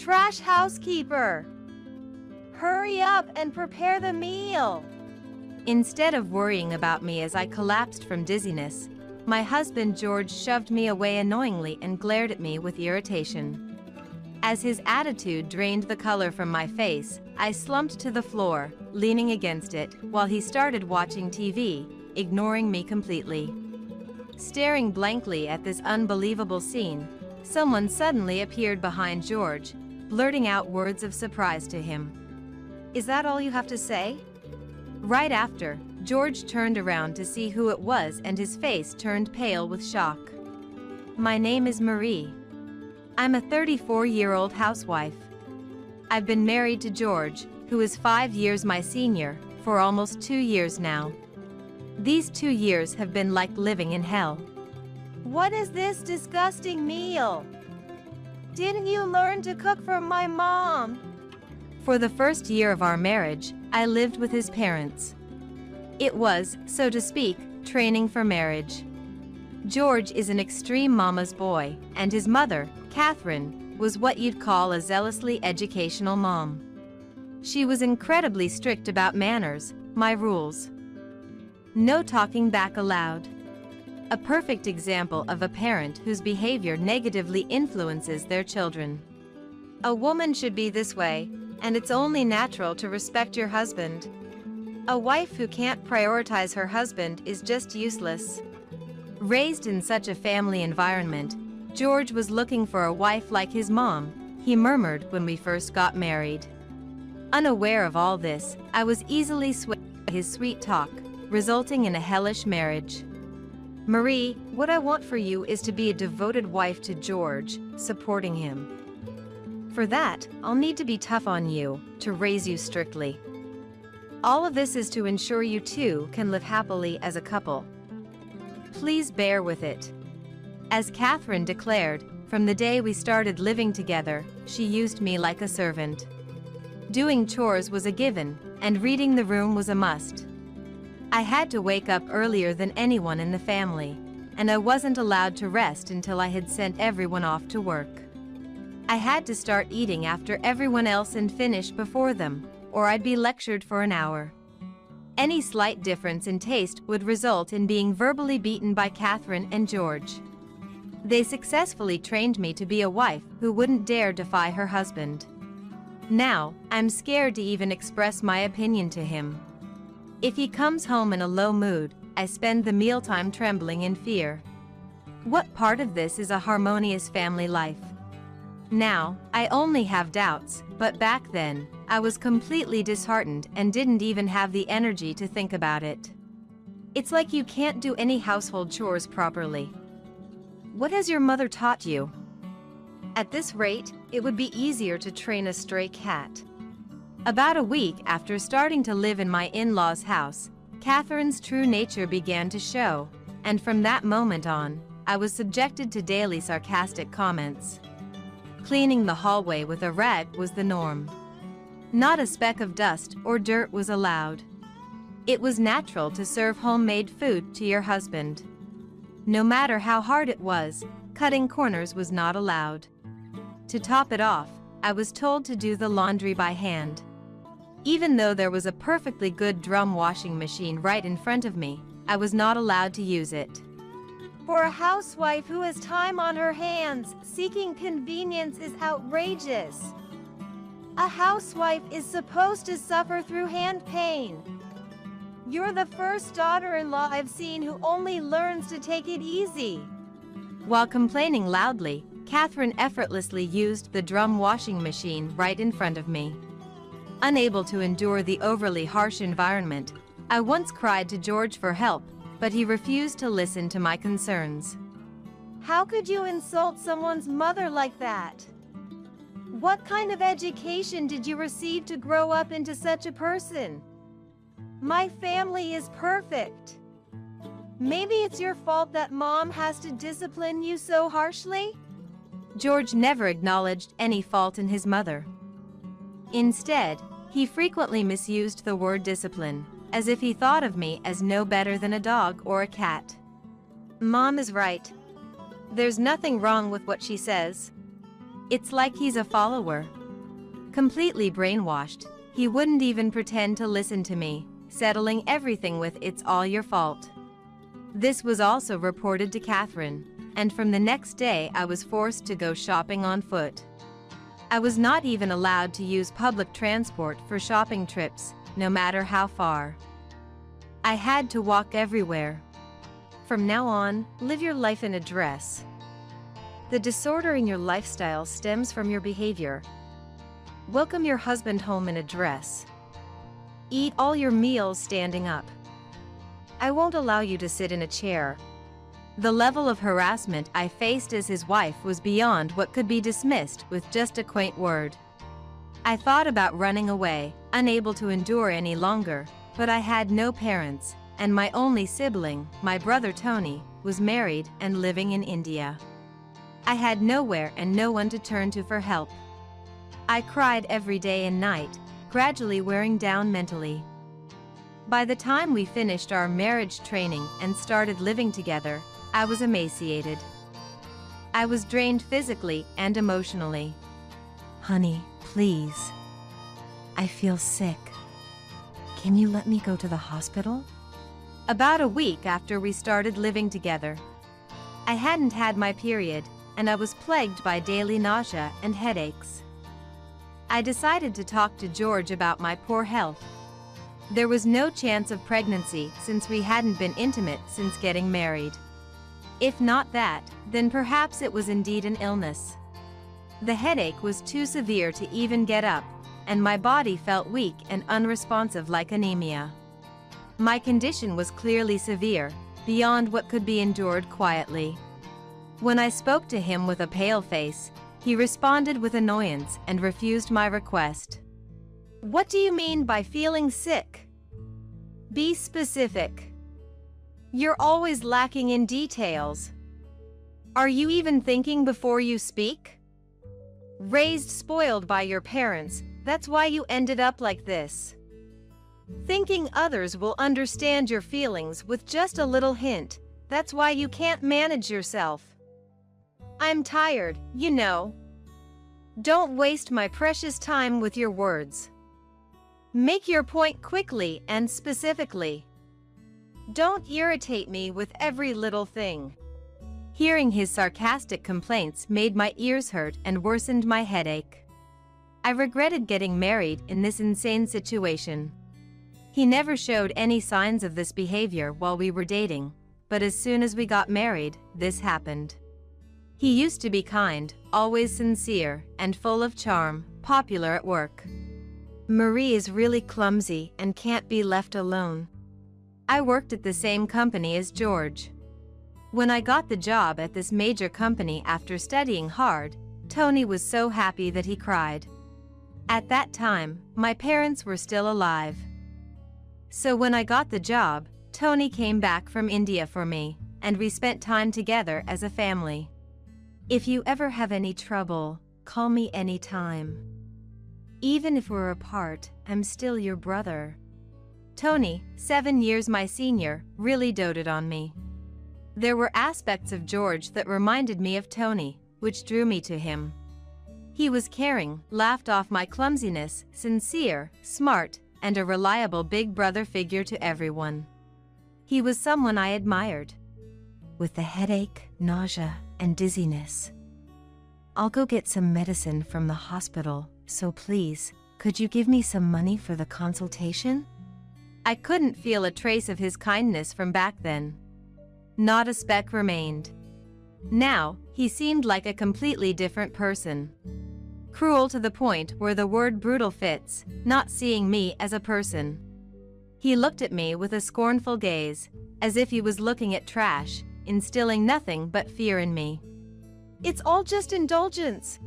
Trash housekeeper! Hurry up and prepare the meal! Instead of worrying about me as I collapsed from dizziness, my husband George shoved me away annoyingly and glared at me with irritation. As his attitude drained the color from my face, I slumped to the floor, leaning against it, while he started watching TV, ignoring me completely. Staring blankly at this unbelievable scene, someone suddenly appeared behind George, blurting out words of surprise to him. "Is that all you have to say?" Right after, George turned around to see who it was and his face turned pale with shock. "My name is Marie. I'm a 34-year-old housewife. I've been married to George, who is 5 years my senior, for almost 2 years now. These 2 years have been like living in hell." "What is this disgusting meal? Didn't you learn to cook from my mom?" For the first year of our marriage, I lived with his parents. It was, so to speak, training for marriage. George is an extreme mama's boy, and his mother, Catherine, was what you'd call a zealously educational mom. She was incredibly strict about manners, my rules. No talking back aloud. A perfect example of a parent whose behavior negatively influences their children. A woman should be this way, and it's only natural to respect your husband. A wife who can't prioritize her husband is just useless. Raised in such a family environment, George was looking for a wife like his mom, he murmured when we first got married. Unaware of all this, I was easily swayed by his sweet talk, resulting in a hellish marriage. "Marie, what I want for you is to be a devoted wife to George, supporting him. For that, I'll need to be tough on you, to raise you strictly. All of this is to ensure you two can live happily as a couple. Please bear with it." As Catherine declared, from the day we started living together, she used me like a servant. Doing chores was a given, and reading the room was a must. I had to wake up earlier than anyone in the family, and I wasn't allowed to rest until I had sent everyone off to work. I had to start eating after everyone else and finish before them, or I'd be lectured for an hour. Any slight difference in taste would result in being verbally beaten by Catherine and George. They successfully trained me to be a wife who wouldn't dare defy her husband. Now, I'm scared to even express my opinion to him. If he comes home in a low mood, I spend the mealtime trembling in fear. What part of this is a harmonious family life? Now, I only have doubts, but back then, I was completely disheartened and didn't even have the energy to think about it. It's like you can't do any household chores properly. What has your mother taught you? At this rate, it would be easier to train a stray cat. About a week after starting to live in my in-laws' house, Catherine's true nature began to show, and from that moment on, I was subjected to daily sarcastic comments. Cleaning the hallway with a rag was the norm. Not a speck of dust or dirt was allowed. It was natural to serve homemade food to your husband. No matter how hard it was, cutting corners was not allowed. To top it off, I was told to do the laundry by hand. Even though there was a perfectly good drum washing machine right in front of me, I was not allowed to use it. For a housewife who has time on her hands, seeking convenience is outrageous. A housewife is supposed to suffer through hand pain. You're the first daughter-in-law I've seen who only learns to take it easy. While complaining loudly, Catherine effortlessly used the drum washing machine right in front of me. Unable to endure the overly harsh environment, I once cried to George for help, but he refused to listen to my concerns. How could you insult someone's mother like that? What kind of education did you receive to grow up into such a person? My family is perfect. Maybe it's your fault that mom has to discipline you so harshly? George never acknowledged any fault in his mother. Instead, he frequently misused the word discipline, as if he thought of me as no better than a dog or a cat. Mom is right. There's nothing wrong with what she says. It's like he's a follower. Completely brainwashed, he wouldn't even pretend to listen to me, settling everything with "it's all your fault." This was also reported to Catherine, and from the next day I was forced to go shopping on foot. I was not even allowed to use public transport for shopping trips, no matter how far. I had to walk everywhere. From now on, live your life in a dress. The disorder in your lifestyle stems from your behavior. Welcome your husband home in a dress. Eat all your meals standing up. I won't allow you to sit in a chair. The level of harassment I faced as his wife was beyond what could be dismissed with just a quaint word. I thought about running away, unable to endure any longer, but I had no parents, and my only sibling, my brother Tony, was married and living in India. I had nowhere and no one to turn to for help. I cried every day and night, gradually wearing down mentally. By the time we finished our marriage training and started living together, I was emaciated. I was drained physically and emotionally. "Honey, please. I feel sick. Can you let me go to the hospital?" About a week after we started living together. I hadn't had my period, and I was plagued by daily nausea and headaches. I decided to talk to George about my poor health. There was no chance of pregnancy since we hadn't been intimate since getting married. If not that, then perhaps it was indeed an illness. The headache was too severe to even get up, and my body felt weak and unresponsive like anemia. My condition was clearly severe, beyond what could be endured quietly. When I spoke to him with a pale face, he responded with annoyance and refused my request. "What do you mean by feeling sick? Be specific. You're always lacking in details. Are you even thinking before you speak? Raised spoiled by your parents, that's why you ended up like this. Thinking others will understand your feelings with just a little hint, that's why you can't manage yourself. I'm tired, you know. Don't waste my precious time with your words. Make your point quickly and specifically. Don't irritate me with every little thing." Hearing his sarcastic complaints made my ears hurt and worsened my headache. I regretted getting married in this insane situation. He never showed any signs of this behavior while we were dating, but as soon as we got married, this happened. He used to be kind, always sincere, and full of charm, popular at work. "Marie is really clumsy and can't be left alone." I worked at the same company as George. When I got the job at this major company after studying hard, Tony was so happy that he cried. At that time, my parents were still alive. So when I got the job, Tony came back from India for me, and we spent time together as a family. "If you ever have any trouble, call me anytime. Even if we're apart, I'm still your brother." Tony, 7 years my senior, really doted on me. There were aspects of George that reminded me of Tony, which drew me to him. He was caring, laughed off my clumsiness, sincere, smart, and a reliable big brother figure to everyone. He was someone I admired. "With the headache, nausea, and dizziness, I'll go get some medicine from the hospital, so please, could you give me some money for the consultation?" I couldn't feel a trace of his kindness from back then. Not a speck remained. Now, he seemed like a completely different person. Cruel to the point where the word brutal fits, not seeing me as a person. He looked at me with a scornful gaze, as if he was looking at trash, instilling nothing but fear in me. "It's all just indulgence."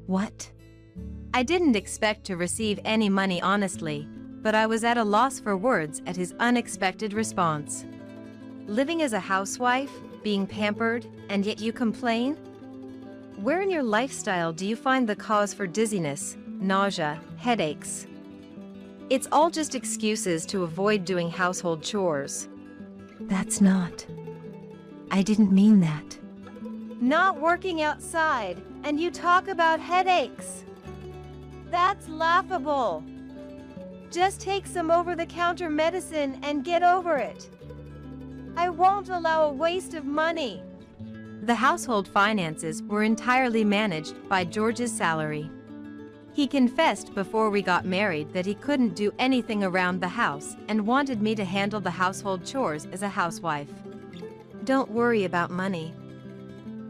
What? I didn't expect to receive any money honestly, but I was at a loss for words at his unexpected response. "Living as a housewife, being pampered, and yet you complain? Where in your lifestyle do you find the cause for dizziness, nausea, headaches? It's all just excuses to avoid doing household chores." "That's not. I didn't mean that." "Not working outside, And you talk about headaches. That's laughable. Just take some over-the-counter medicine and get over it. I won't allow a waste of money. The household finances were entirely managed by George's salary. He confessed before we got married that he couldn't do anything around the house and wanted me to handle the household chores as a housewife. Don't worry about money.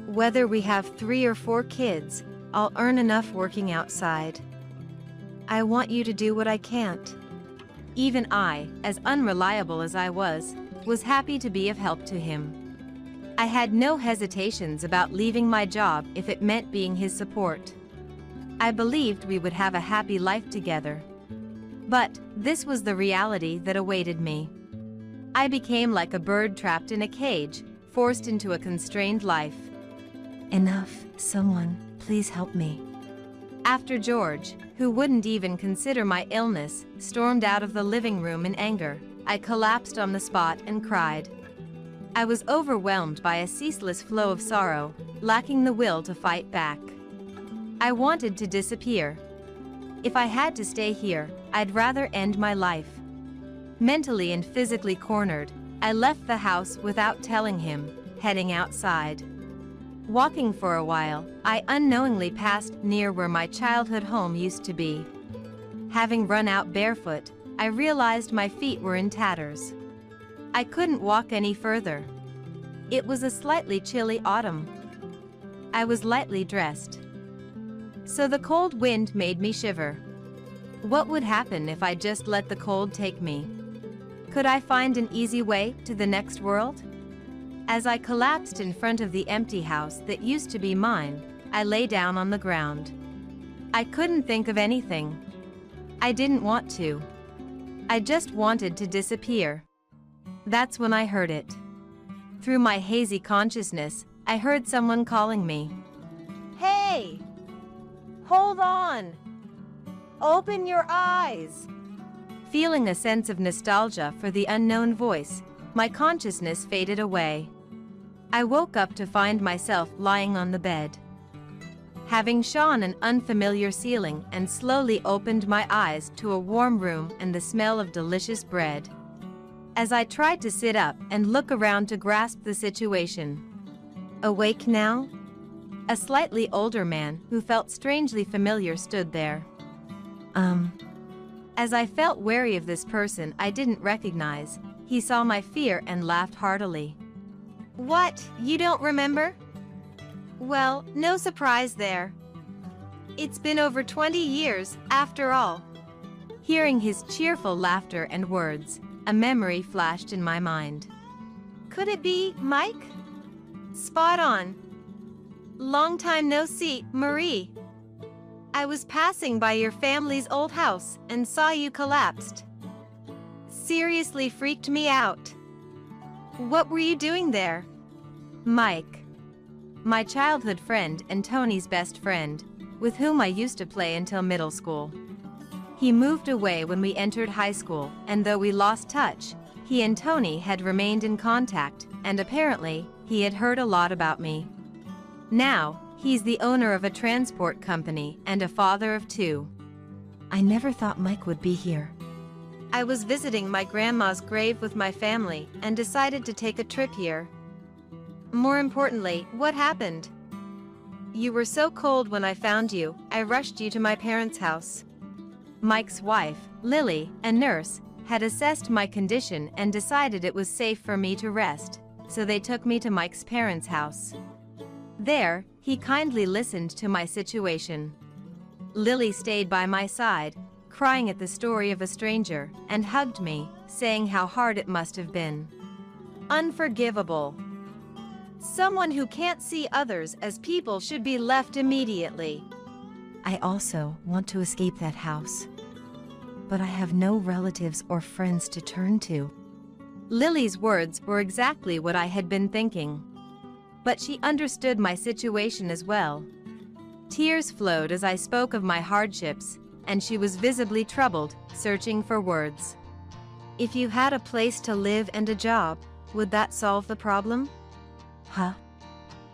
Whether we have 3 or 4 kids, I'll earn enough working outside. I want you to do what I can't. Even I, as unreliable as I was happy to be of help to him. I had no hesitations about leaving my job if it meant being his support. I believed we would have a happy life together. But this was the reality that awaited me. I became like a bird trapped in a cage, forced into a constrained life. Enough, someone, please help me. After George, who wouldn't even consider my illness, stormed out of the living room in anger, I collapsed on the spot and cried. I was overwhelmed by a ceaseless flow of sorrow, lacking the will to fight back. I wanted to disappear. If I had to stay here, I'd rather end my life. Mentally and physically cornered, I left the house without telling him, heading outside. Walking for a while, I unknowingly passed near where my childhood home used to be. Having run out barefoot, I realized my feet were in tatters. I couldn't walk any further. It was a slightly chilly autumn. I was lightly dressed, so the cold wind made me shiver. What would happen if I just let the cold take me? Could I find an easy way to the next world? As I collapsed in front of the empty house that used to be mine, I lay down on the ground. I couldn't think of anything. I didn't want to. I just wanted to disappear. That's when I heard it. Through my hazy consciousness, I heard someone calling me. Hey! Hold on! Open your eyes! Feeling a sense of nostalgia for the unknown voice, my consciousness faded away. I woke up to find myself lying on the bed. Having shone an unfamiliar ceiling and slowly opened my eyes to a warm room and the smell of delicious bread. As I tried to sit up and look around to grasp the situation. Awake now? A slightly older man who felt strangely familiar stood there. As I felt wary of this person I didn't recognize, he saw my fear and laughed heartily. What, you don't remember? Well, no surprise there. It's been over 20 years, after all. Hearing his cheerful laughter and words, a memory flashed in my mind. Could it be Mike? Spot on. Long time no see, Marie. I was passing by your family's old house and saw you collapsed. Seriously freaked me out. What were you doing there? Mike. My childhood friend and Tony's best friend, with whom I used to play until middle school. He moved away when we entered high school, and though we lost touch, he and Tony had remained in contact, and apparently, he had heard a lot about me. Now, he's the owner of a transport company and a father of 2. I never thought Mike would be here. I was visiting my grandma's grave with my family and decided to take a trip here. More importantly, what happened? You were so cold when I found you, I rushed you to my parents' house. Mike's wife, Lily, a nurse, had assessed my condition and decided it was safe for me to rest, so they took me to Mike's parents' house. There, he kindly listened to my situation. Lily stayed by my side, crying at the story of a stranger, and hugged me, saying how hard it must have been. Unforgivable. Someone who can't see others as people should be left immediately. I also want to escape that house. But I have no relatives or friends to turn to. Lily's words were exactly what I had been thinking. But she understood my situation as well. Tears flowed as I spoke of my hardships, and she was visibly troubled, searching for words. If you had a place to live and a job, would that solve the problem? Huh?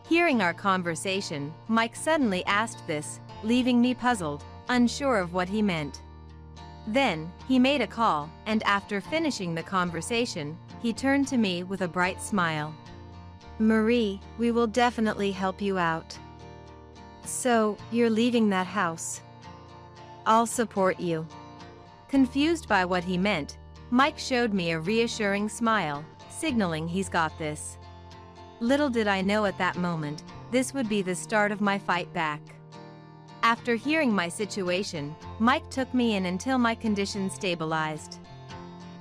Hearing our conversation, Mike suddenly asked this, leaving me puzzled, unsure of what he meant. Then, he made a call, and after finishing the conversation, he turned to me with a bright smile. "Marie, we will definitely help you out. So, you're leaving that house? I'll support you." Confused by what he meant, Mike showed me a reassuring smile, signaling he's got this. Little did I know at that moment, this would be the start of my fight back. After hearing my situation, Mike took me in until my condition stabilized.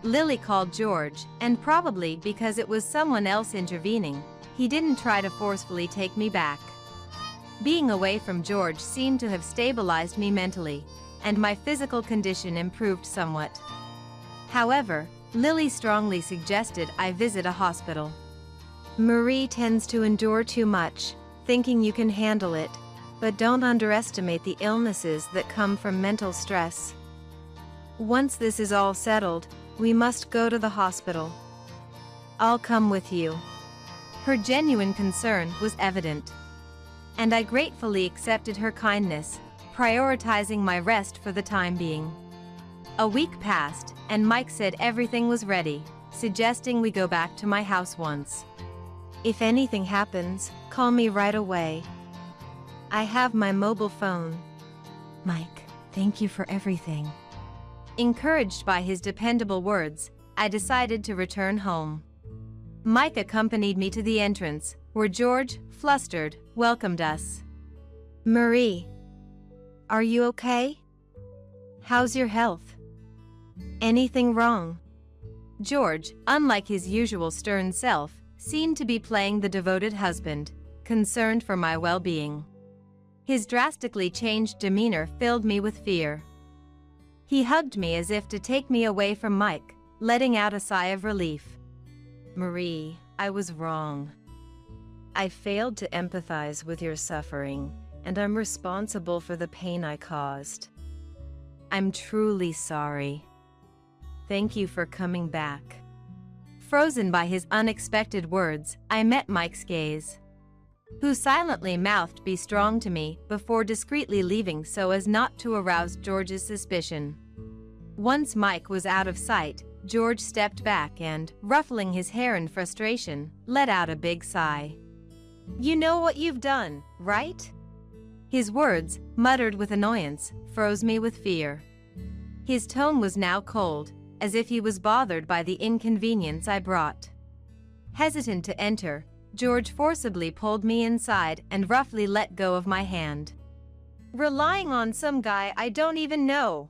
Lily called George, and probably because it was someone else intervening, he didn't try to forcefully take me back. Being away from George seemed to have stabilized me mentally, and my physical condition improved somewhat. However, Lily strongly suggested I visit a hospital. "Marie tends to endure too much, thinking you can handle it, but don't underestimate the illnesses that come from mental stress. Once this is all settled, we must go to the hospital. I'll come with you." Her genuine concern was evident, and I gratefully accepted her kindness, prioritizing my rest for the time being. A week passed, and Mike said everything was ready, suggesting we go back to my house once. "If anything happens, call me right away. I have my mobile phone." "Mike, thank you for everything." Encouraged by his dependable words, I decided to return home. Mike accompanied me to the entrance, where George, flustered, welcomed us. "Marie, are you okay? How's your health? Anything wrong?" George, unlike his usual stern self, seemed to be playing the devoted husband, concerned for my well-being. His drastically changed demeanor filled me with fear. He hugged me as if to take me away from Mike, letting out a sigh of relief. "Marie, I was wrong. I failed to empathize with your suffering, and I'm responsible for the pain I caused. I'm truly sorry. Thank you for coming back." Frozen by his unexpected words, I met Mike's gaze, who silently mouthed "Be strong" to me before discreetly leaving so as not to arouse George's suspicion. Once Mike was out of sight, George stepped back and, ruffling his hair in frustration, let out a big sigh. "You know what you've done, right?" His words, muttered with annoyance, froze me with fear. His tone was now cold, as if he was bothered by the inconvenience I brought. Hesitant to enter, George forcibly pulled me inside and roughly let go of my hand. "Relying on some guy I don't even know.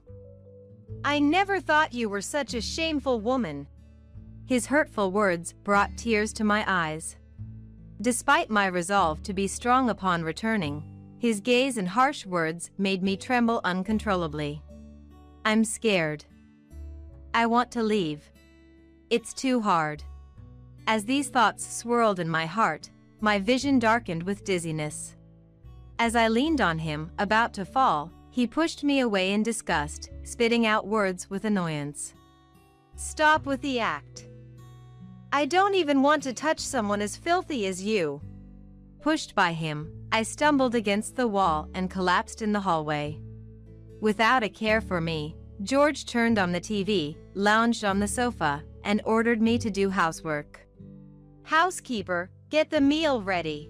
I never thought you were such a shameful woman." His hurtful words brought tears to my eyes. Despite my resolve to be strong upon returning, his gaze and harsh words made me tremble uncontrollably. "I'm scared. I want to leave. It's too hard." As these thoughts swirled in my heart, my vision darkened with dizziness. As I leaned on him, about to fall, he pushed me away in disgust, spitting out words with annoyance. "Stop with the act. I don't even want to touch someone as filthy as you." Pushed by him, I stumbled against the wall and collapsed in the hallway. Without a care for me, George turned on the TV, lounged on the sofa, and ordered me to do housework. "Housekeeper, get the meal ready.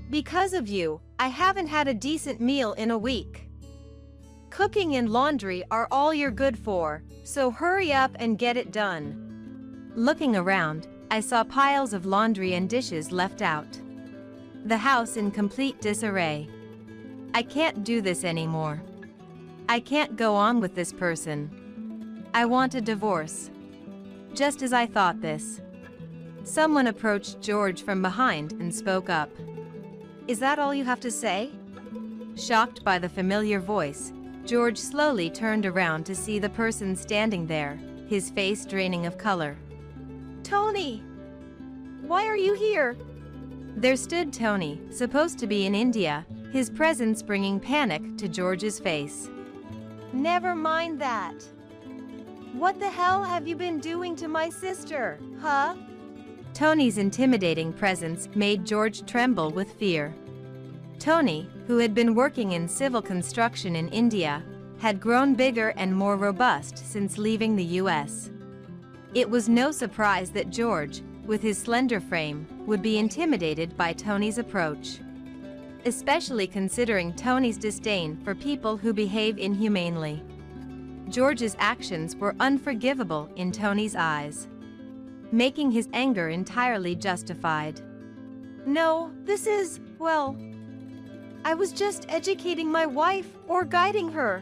Because of you, I haven't had a decent meal in a week. Cooking and laundry are all you're good for, so hurry up and get it done." Looking around, I saw piles of laundry and dishes left out. The house in complete disarray. I can't do this anymore. I can't go on with this person. I want a divorce. Just as I thought this, someone approached George from behind and spoke up. "Is that all you have to say?" Shocked by the familiar voice, George slowly turned around to see the person standing there, his face draining of color. "Tony! Why are you here?" There stood Tony, supposed to be in India, his presence bringing panic to George's face. "Never mind that. What the hell have you been doing to my sister, huh?" Tony's intimidating presence made George tremble with fear. Tony, who had been working in civil construction in India, had grown bigger and more robust since leaving the US. It was no surprise that George, with his slender frame, would be intimidated by Tony's approach. Especially considering Tony's disdain for people who behave inhumanely. George's actions were unforgivable in Tony's eyes, making his anger entirely justified. No, well, I was just educating my wife or guiding her.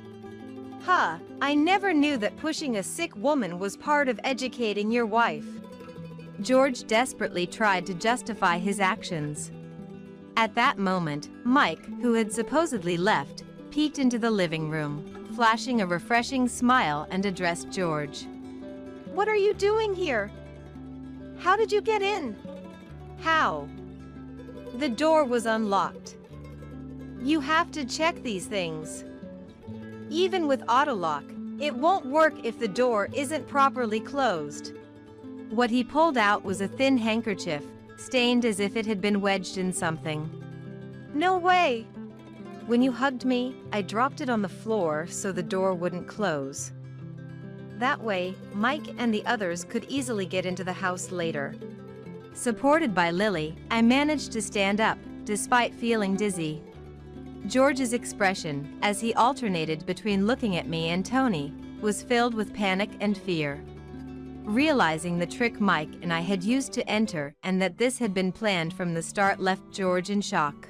Huh, I never knew that pushing a sick woman was part of educating your wife. George desperately tried to justify his actions. At that moment, Mike, who had supposedly left, peeked into the living room, flashing a refreshing smile and addressed George. What are you doing here? How did you get in? How? The door was unlocked. You have to check these things. Even with autolock, it won't work if the door isn't properly closed. What he pulled out was a thin handkerchief, stained as if it had been wedged in something. No way! When you hugged me, I dropped it on the floor so the door wouldn't close. That way, Mike and the others could easily get into the house later. Supported by Lily, I managed to stand up, despite feeling dizzy. George's expression, as he alternated between looking at me and Tony, was filled with panic and fear. Realizing the trick Mike and I had used to enter and that this had been planned from the start left George in shock.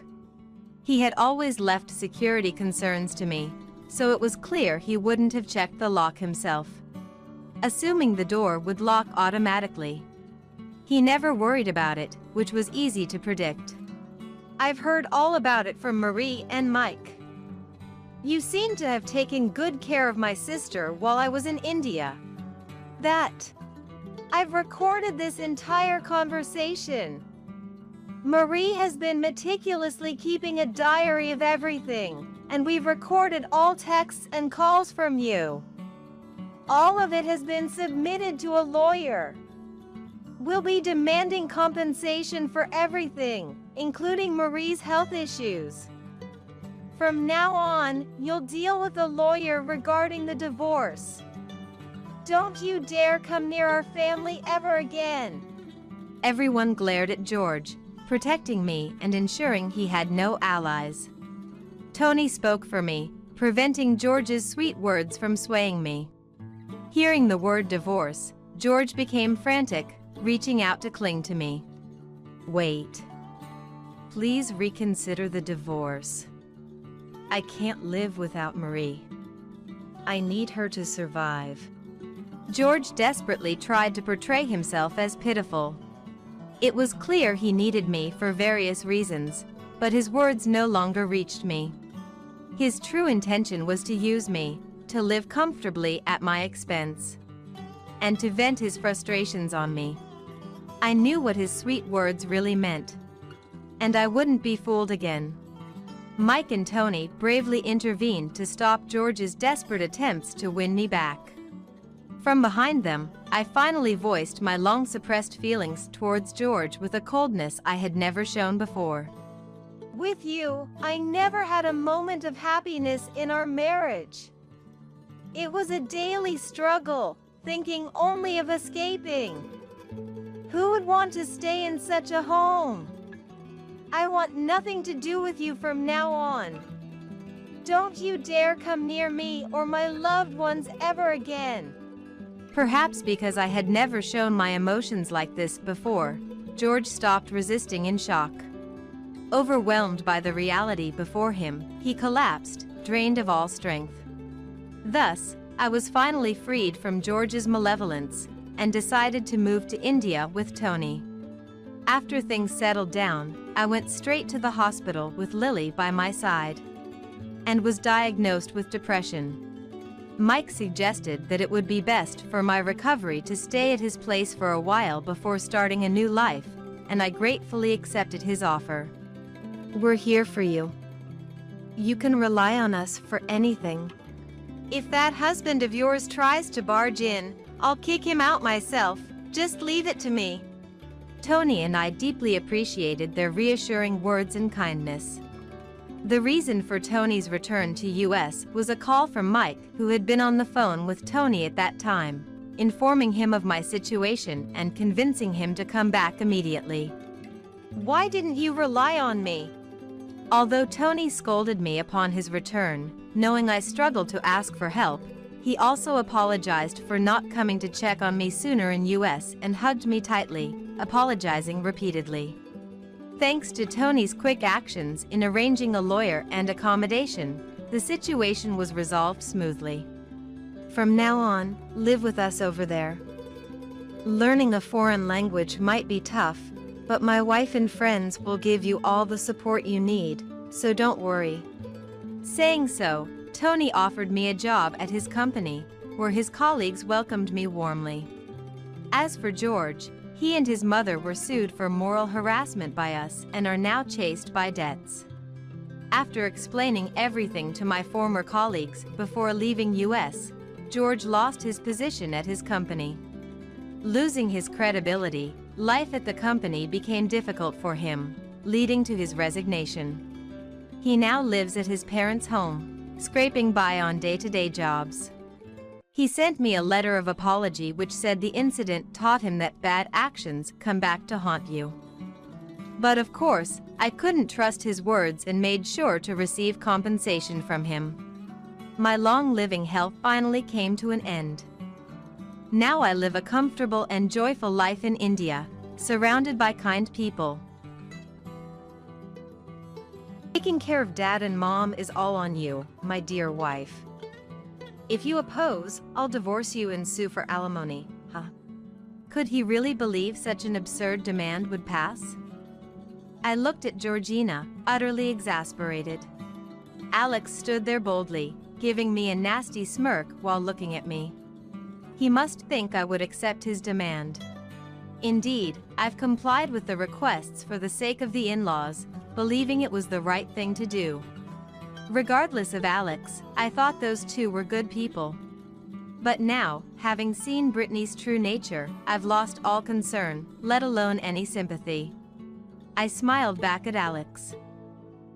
He had always left security concerns to me, so it was clear he wouldn't have checked the lock himself, assuming the door would lock automatically. He never worried about it, which was easy to predict. I've heard all about it from Marie and Mike. You seem to have taken good care of my sister while I was in India. I've recorded this entire conversation. Marie has been meticulously keeping a diary of everything, and we've recorded all texts and calls from you. All of it has been submitted to a lawyer. We'll be demanding compensation for everything, including Marie's health issues. From now on, you'll deal with a lawyer regarding the divorce. Don't you dare come near our family ever again. Everyone glared at George, protecting me and ensuring he had no allies. Tony spoke for me, preventing George's sweet words from swaying me. Hearing the word divorce, George became frantic, reaching out to cling to me. Wait. Please reconsider the divorce. I can't live without Marie. I need her to survive. George desperately tried to portray himself as pitiful. It was clear he needed me for various reasons, but his words no longer reached me. His true intention was to use me, to live comfortably at my expense, and to vent his frustrations on me. I knew what his sweet words really meant, and I wouldn't be fooled again. Mike and Tony bravely intervened to stop George's desperate attempts to win me back. From behind them, I finally voiced my long-suppressed feelings towards George with a coldness I had never shown before. With you, I never had a moment of happiness in our marriage. It was a daily struggle, thinking only of escaping. Who would want to stay in such a home? I want nothing to do with you from now on. Don't you dare come near me or my loved ones ever again. Perhaps because I had never shown my emotions like this before, George stopped resisting in shock. Overwhelmed by the reality before him, he collapsed, drained of all strength. Thus, I was finally freed from George's malevolence, and decided to move to India with Tony. After things settled down, I went straight to the hospital with Lily by my side, and was diagnosed with depression. Mike suggested that it would be best for my recovery to stay at his place for a while before starting a new life, and I gratefully accepted his offer. We're here for you. You can rely on us for anything. If that husband of yours tries to barge in, I'll kick him out myself. Just leave it to me. Tony and I deeply appreciated their reassuring words and kindness. The reason for Tony's return to US was a call from Mike, who had been on the phone with Tony at that time, informing him of my situation and convincing him to come back immediately. Why didn't you rely on me? Although Tony scolded me upon his return, knowing I struggled to ask for help, he also apologized for not coming to check on me sooner in US and hugged me tightly, apologizing repeatedly. Thanks to Tony's quick actions in arranging a lawyer and accommodation, the situation was resolved smoothly. From now on, live with us over there. Learning a foreign language might be tough, but my wife and friends will give you all the support you need, so don't worry. Saying so, Tony offered me a job at his company, where his colleagues welcomed me warmly. As for George, he and his mother were sued for moral harassment by us and are now chased by debts. After explaining everything to my former colleagues before leaving US, George lost his position at his company. Losing his credibility, life at the company became difficult for him, leading to his resignation. He now lives at his parents' home, scraping by on day-to-day jobs. He sent me a letter of apology which said the incident taught him that bad actions come back to haunt you. But of course, I couldn't trust his words and made sure to receive compensation from him. My long-living health finally came to an end. Now I live a comfortable and joyful life in India, surrounded by kind people. Taking care of Dad and Mom is all on you, my dear wife. If you oppose, I'll divorce you and sue for alimony, huh? Could he really believe such an absurd demand would pass? I looked at Georgina, utterly exasperated. Alex stood there boldly, giving me a nasty smirk while looking at me. He must think I would accept his demand. Indeed, I've complied with the requests for the sake of the in-laws, believing it was the right thing to do. Regardless of Alex, I thought those two were good people. But now, having seen Brittany's true nature, I've lost all concern, let alone any sympathy. I smiled back at Alex.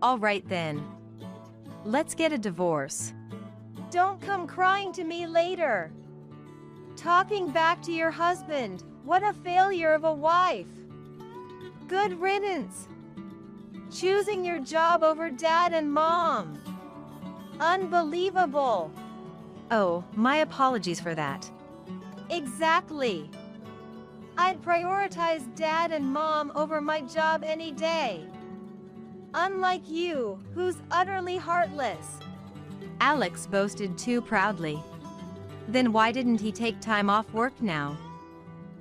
All right then. Let's get a divorce. Don't come crying to me later. Talking back to your husband, what a failure of a wife. Good riddance. Choosing your job over Dad and Mom. Unbelievable. Oh, my apologies for that. Exactly. I'd prioritize Dad and Mom over my job any day. Unlike you, who's utterly heartless. Alex boasted too proudly. Then why didn't he take time off work now?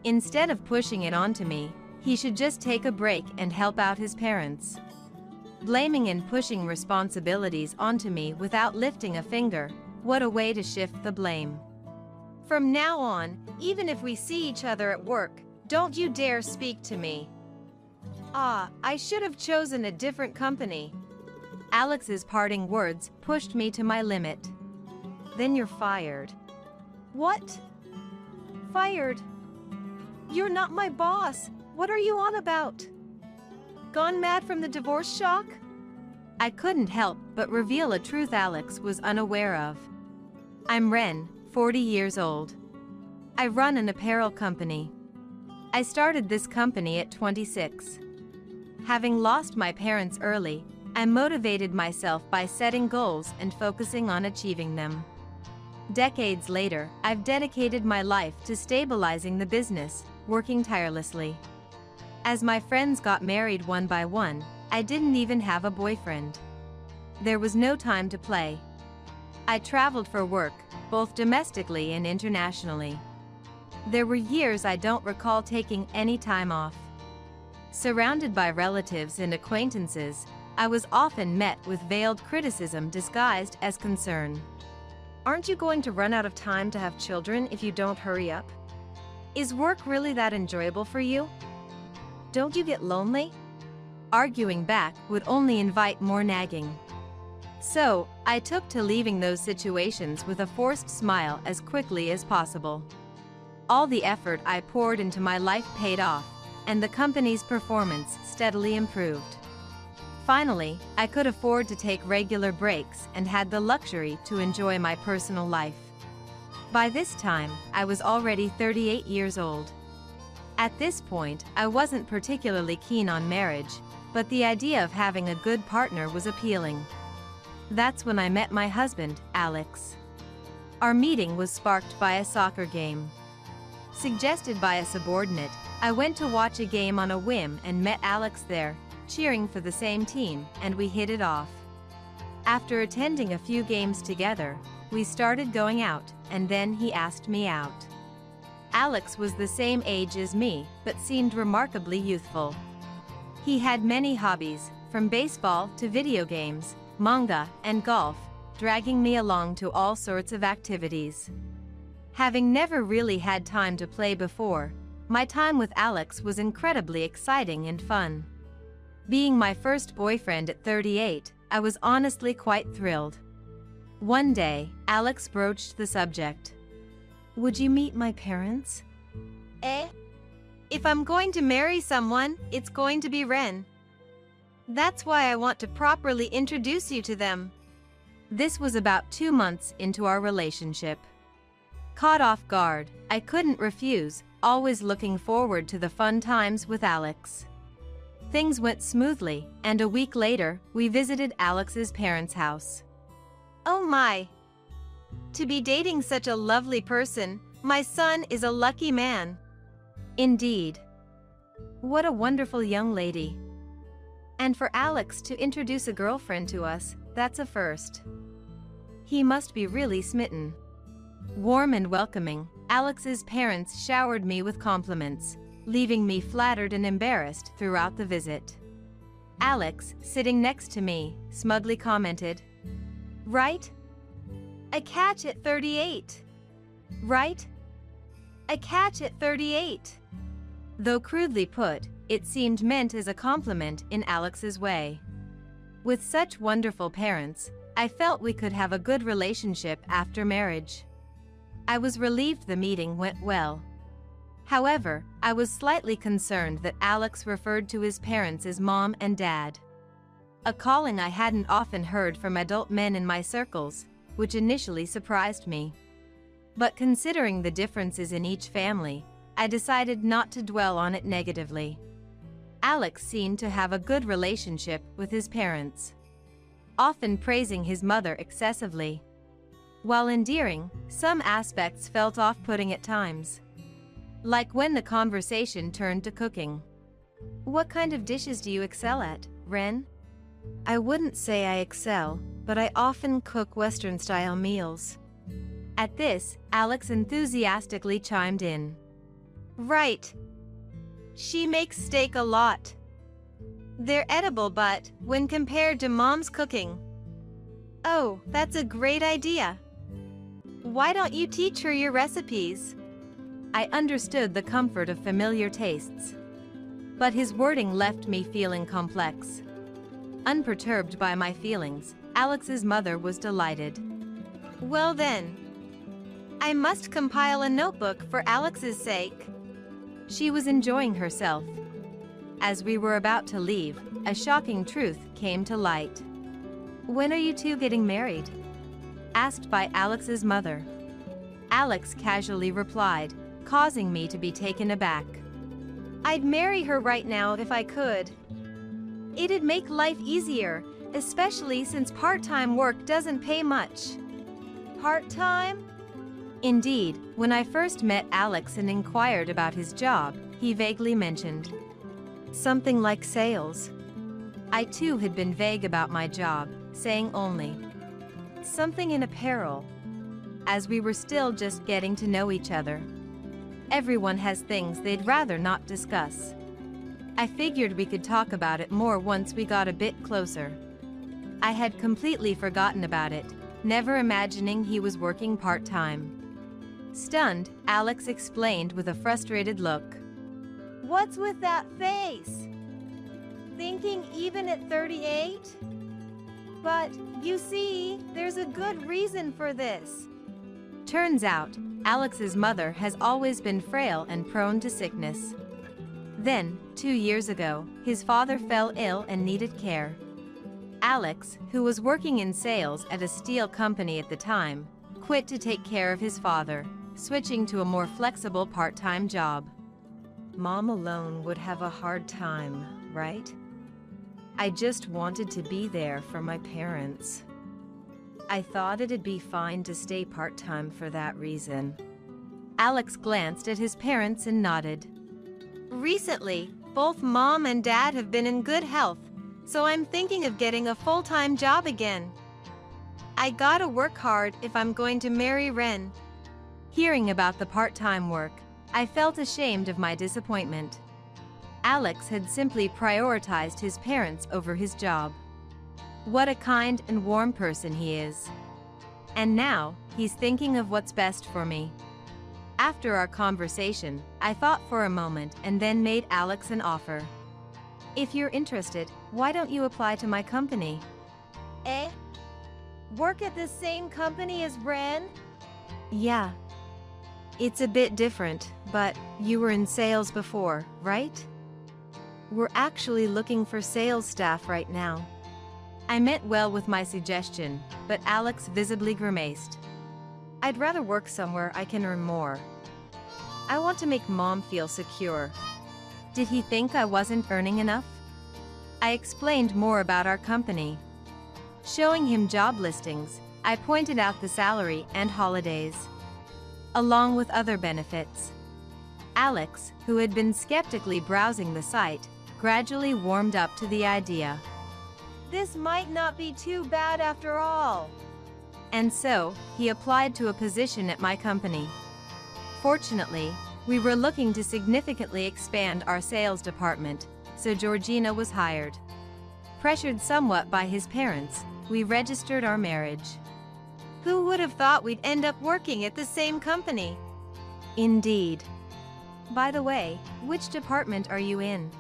Instead of pushing it onto me, he should just take a break and help out his parents. Blaming and pushing responsibilities onto me without lifting a finger, what a way to shift the blame. From now on, even if we see each other at work, don't you dare speak to me. I should have chosen a different company. Alex's parting words pushed me to my limit. Then you're fired. What? Fired? You're not my boss. What are you on about? Gone mad from the divorce shock? I couldn't help but reveal a truth Alex was unaware of. I'm Ren, 40 years old. I run an apparel company. I started this company at 26. Having lost my parents early, I motivated myself by setting goals and focusing on achieving them. Decades later, I've dedicated my life to stabilizing the business, working tirelessly. As my friends got married one by one, I didn't even have a boyfriend. There was no time to play. I traveled for work, both domestically and internationally. There were years I don't recall taking any time off. Surrounded by relatives and acquaintances, I was often met with veiled criticism disguised as concern. Aren't you going to run out of time to have children if you don't hurry up? Is work really that enjoyable for you? Don't you get lonely? Arguing back would only invite more nagging. So, I took to leaving those situations with a forced smile as quickly as possible. All the effort I poured into my life paid off, and the company's performance steadily improved. Finally, I could afford to take regular breaks and had the luxury to enjoy my personal life. By this time, I was already 38 years old. At this point, I wasn't particularly keen on marriage, but the idea of having a good partner was appealing. That's when I met my husband, Alex. Our meeting was sparked by a soccer game. Suggested by a subordinate, I went to watch a game on a whim and met Alex there, cheering for the same team, and we hit it off. After attending a few games together, we started going out, and then he asked me out. Alex was the same age as me, but seemed remarkably youthful. He had many hobbies, from baseball to video games, manga, and golf, dragging me along to all sorts of activities. Having never really had time to play before, my time with Alex was incredibly exciting and fun. Being my first boyfriend at 38, I was honestly quite thrilled. One day, Alex broached the subject. "Would you meet my parents?" If I'm going to marry someone, it's going to be Ren. That's why I want to properly introduce you to them. This was about 2 months into our relationship. Caught off guard, I couldn't refuse, always looking forward to the fun times with Alex. Things went smoothly, and a week later, we visited Alex's parents' house. Oh my! To be dating such a lovely person, my son is a lucky man. Indeed. What a wonderful young lady. And for Alex to introduce a girlfriend to us, that's a first. He must be really smitten. Warm and welcoming, Alex's parents showered me with compliments, leaving me flattered and embarrassed throughout the visit. Alex, sitting next to me, smugly commented, "Right? A catch at 38. Right? A catch at 38. Though crudely put, it seemed meant as a compliment in Alex's way. With such wonderful parents, I felt we could have a good relationship after marriage. I was relieved the meeting went well. However, I was slightly concerned that Alex referred to his parents as mom and dad. A calling I hadn't often heard from adult men in my circles, which initially surprised me. But considering the differences in each family, I decided not to dwell on it negatively. Alex seemed to have a good relationship with his parents, often praising his mother excessively. While endearing, some aspects felt off-putting at times. Like when the conversation turned to cooking. "What kind of dishes do you excel at, Ren?" "I wouldn't say I excel, but I often cook Western-style meals." At this, Alex enthusiastically chimed in. Right. She makes steak a lot. They're edible, but when compared to Mom's cooking. Oh, that's a great idea. Why don't you teach her your recipes? I understood the comfort of familiar tastes. But his wording left me feeling complex. Unperturbed by my feelings, Alex's mother was delighted. Well then, I must compile a notebook for Alex's sake. She was enjoying herself. As we were about to leave, a shocking truth came to light. "When are you two getting married?" asked by Alex's mother. Alex casually replied, causing me to be taken aback. "I'd marry her right now if I could. It'd make life easier, especially since part-time work doesn't pay much." Part-time? Indeed, when I first met Alex and inquired about his job, he vaguely mentioned something like sales. I too had been vague about my job, saying only something in apparel, as we were still just getting to know each other. Everyone has things they'd rather not discuss. I figured we could talk about it more once we got a bit closer. I had completely forgotten about it, never imagining he was working part-time. Stunned, Alex explained with a frustrated look. What's with that face? Thinking even at 38? But, you see, there's a good reason for this. Turns out, Alex's mother has always been frail and prone to sickness. Then, 2 years ago, his father fell ill and needed care. Alex, who was working in sales at a steel company at the time, quit to take care of his father, switching to a more flexible part-time job. Mom alone would have a hard time, right? I just wanted to be there for my parents. I thought it'd be fine to stay part-time for that reason. Alex glanced at his parents and nodded. Recently, both Mom and Dad have been in good health, so I'm thinking of getting a full-time job again. I gotta work hard if I'm going to marry Ren. Hearing about the part-time work, I felt ashamed of my disappointment. Alex had simply prioritized his parents over his job. What a kind and warm person he is. And now, he's thinking of what's best for me. After our conversation, I thought for a moment and then made Alex an offer. If you're interested, why don't you apply to my company? Eh? Work at the same company as Ren? Yeah. It's a bit different, but you were in sales before, right? We're actually looking for sales staff right now. I meant well with my suggestion, but Alex visibly grimaced. I'd rather work somewhere I can earn more. I want to make Mom feel secure. Did he think I wasn't earning enough? I explained more about our company. Showing him job listings, I pointed out the salary and holidays, along with other benefits. Alex, who had been skeptically browsing the site, gradually warmed up to the idea. This might not be too bad after all. And so, he applied to a position at my company. Fortunately, we were looking to significantly expand our sales department, so Georgina was hired. Pressured somewhat by his parents, we registered our marriage. Who would have thought we'd end up working at the same company? Indeed. By the way, which department are you in?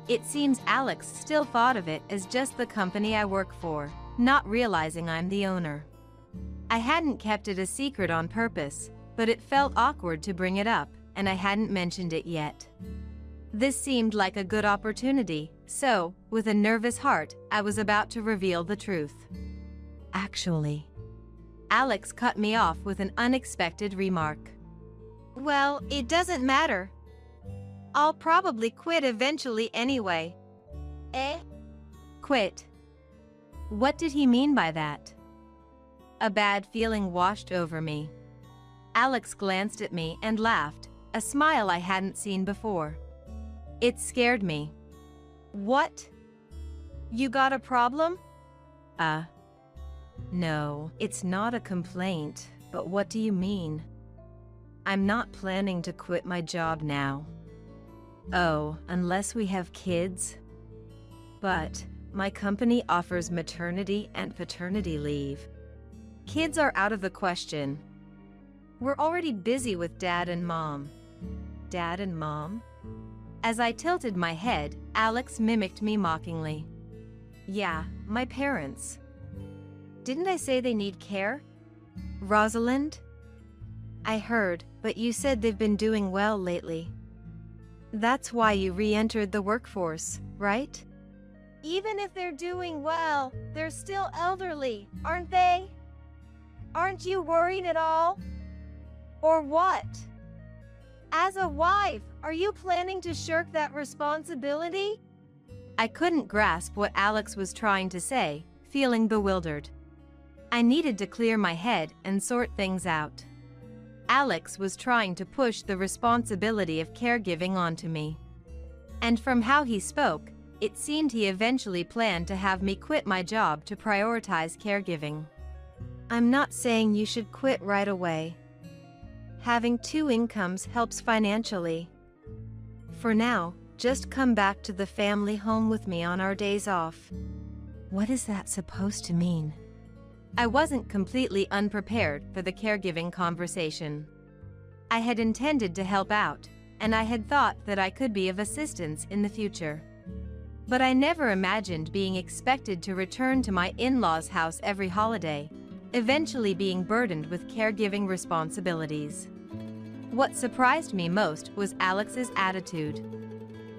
It seems Alex still thought of it as just the company I work for, not realizing I'm the owner. I hadn't kept it a secret on purpose, but it felt awkward to bring it up, and I hadn't mentioned it yet. This seemed like a good opportunity, so, with a nervous heart, I was about to reveal the truth. Actually, Alex cut me off with an unexpected remark. Well, it doesn't matter. I'll probably quit eventually anyway. Eh? Quit. What did he mean by that? A bad feeling washed over me. Alex glanced at me and laughed, a smile I hadn't seen before. It scared me. What? You got a problem? No, it's not a complaint, but what do you mean? I'm not planning to quit my job now. Oh, unless we have kids. But my company offers maternity and paternity leave. Kids are out of the question. We're already busy with Dad and Mom. Dad and Mom? As I tilted my head, Alex mimicked me mockingly. Yeah, my parents. Didn't I say they need care? Rosalind? I heard, but you said they've been doing well lately. That's why you re-entered the workforce, right? Even if they're doing well, they're still elderly, aren't they? Aren't you worried at all? Or what? As a wife, are you planning to shirk that responsibility? I couldn't grasp what Alex was trying to say, feeling bewildered. I needed to clear my head and sort things out. Alex was trying to push the responsibility of caregiving onto me. And from how he spoke, it seemed he eventually planned to have me quit my job to prioritize caregiving. I'm not saying you should quit right away. Having 2 incomes helps financially. For now, just come back to the family home with me on our days off. What is that supposed to mean? I wasn't completely unprepared for the caregiving conversation. I had intended to help out, and I had thought that I could be of assistance in the future. But I never imagined being expected to return to my in-laws' house every holiday, eventually being burdened with caregiving responsibilities. What surprised me most was Alex's attitude.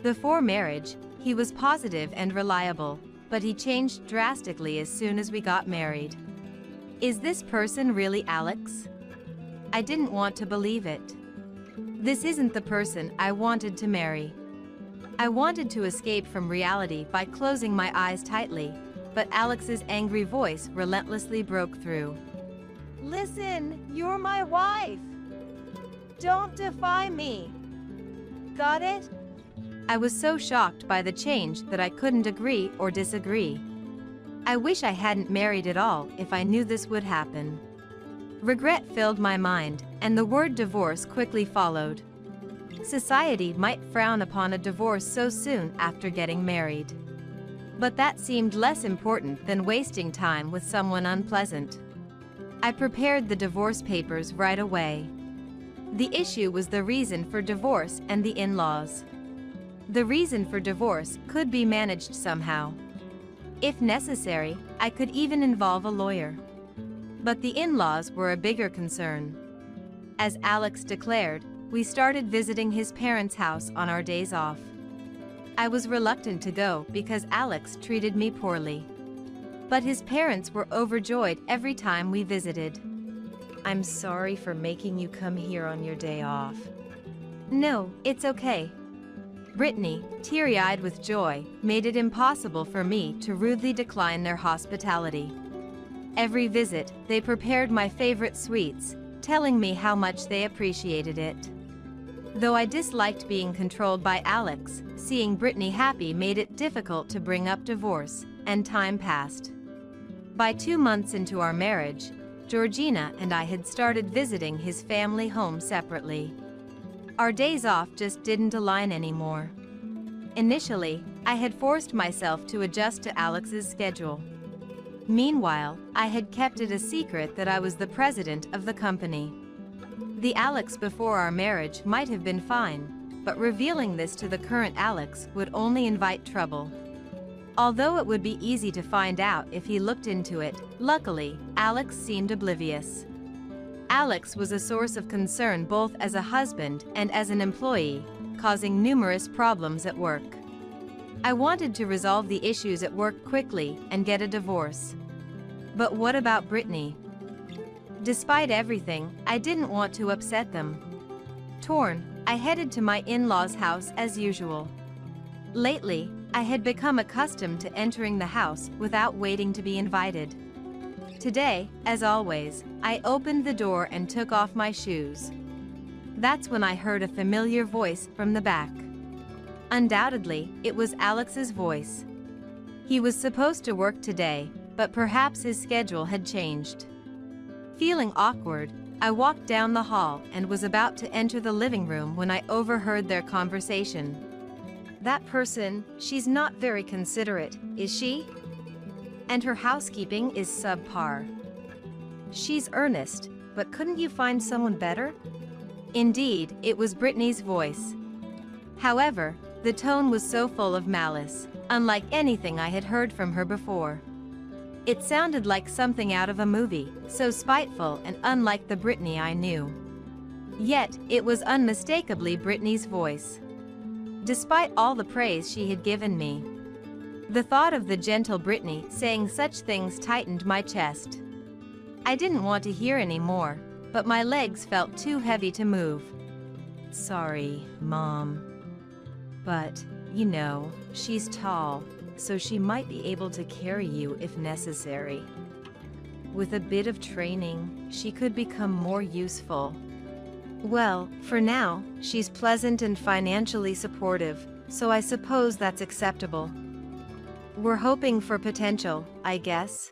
Before marriage, he was positive and reliable, but he changed drastically as soon as we got married. Is this person really Alex? I didn't want to believe it. This isn't the person I wanted to marry. I wanted to escape from reality by closing my eyes tightly, but Alex's angry voice relentlessly broke through. Listen, you're my wife. Don't defy me. Got it? I was so shocked by the change that I couldn't agree or disagree. I wish I hadn't married at all if I knew this would happen. Regret filled my mind, and the word divorce quickly followed. Society might frown upon a divorce so soon after getting married. But that seemed less important than wasting time with someone unpleasant. I prepared the divorce papers right away. The issue was the reason for divorce and the in-laws. The reason for divorce could be managed somehow. If necessary, I could even involve a lawyer. But the in-laws were a bigger concern. As Alex declared, we started visiting his parents' house on our days off. I was reluctant to go because Alex treated me poorly. But his parents were overjoyed every time we visited. I'm sorry for making you come here on your day off. No, it's okay. Brittany, teary-eyed with joy, made it impossible for me to rudely decline their hospitality. Every visit, they prepared my favorite sweets, telling me how much they appreciated it. Though I disliked being controlled by Alex, seeing Brittany happy made it difficult to bring up divorce, and time passed. By 2 months into our marriage, Georgina and I had started visiting his family home separately. Our days off just didn't align anymore. Initially, I had forced myself to adjust to Alex's schedule. Meanwhile, I had kept it a secret that I was the president of the company. The Alex before our marriage might have been fine, but revealing this to the current Alex would only invite trouble. Although it would be easy to find out if he looked into it, luckily, Alex seemed oblivious. Alex was a source of concern both as a husband and as an employee, causing numerous problems at work. I wanted to resolve the issues at work quickly and get a divorce. But what about Brittany? Despite everything, I didn't want to upset them. Torn, I headed to my in-laws' house as usual. Lately, I had become accustomed to entering the house without waiting to be invited. Today, as always, I opened the door and took off my shoes. That's when I heard a familiar voice from the back. Undoubtedly, it was Alex's voice. He was supposed to work today, but perhaps his schedule had changed. Feeling awkward, I walked down the hall and was about to enter the living room when I overheard their conversation. That person, she's not very considerate, is she? And her housekeeping is subpar. She's earnest, but couldn't you find someone better? Indeed, it was Brittany's voice. However, the tone was so full of malice, unlike anything I had heard from her before. It sounded like something out of a movie, so spiteful and unlike the Brittany I knew. Yet, it was unmistakably Brittany's voice. Despite all the praise she had given me, the thought of the gentle Brittany saying such things tightened my chest. I didn't want to hear any more, but my legs felt too heavy to move. Sorry, Mom. But, you know, she's tall, so she might be able to carry you if necessary. With a bit of training, she could become more useful. Well, for now, she's pleasant and financially supportive, so I suppose that's acceptable. We're hoping for potential, I guess.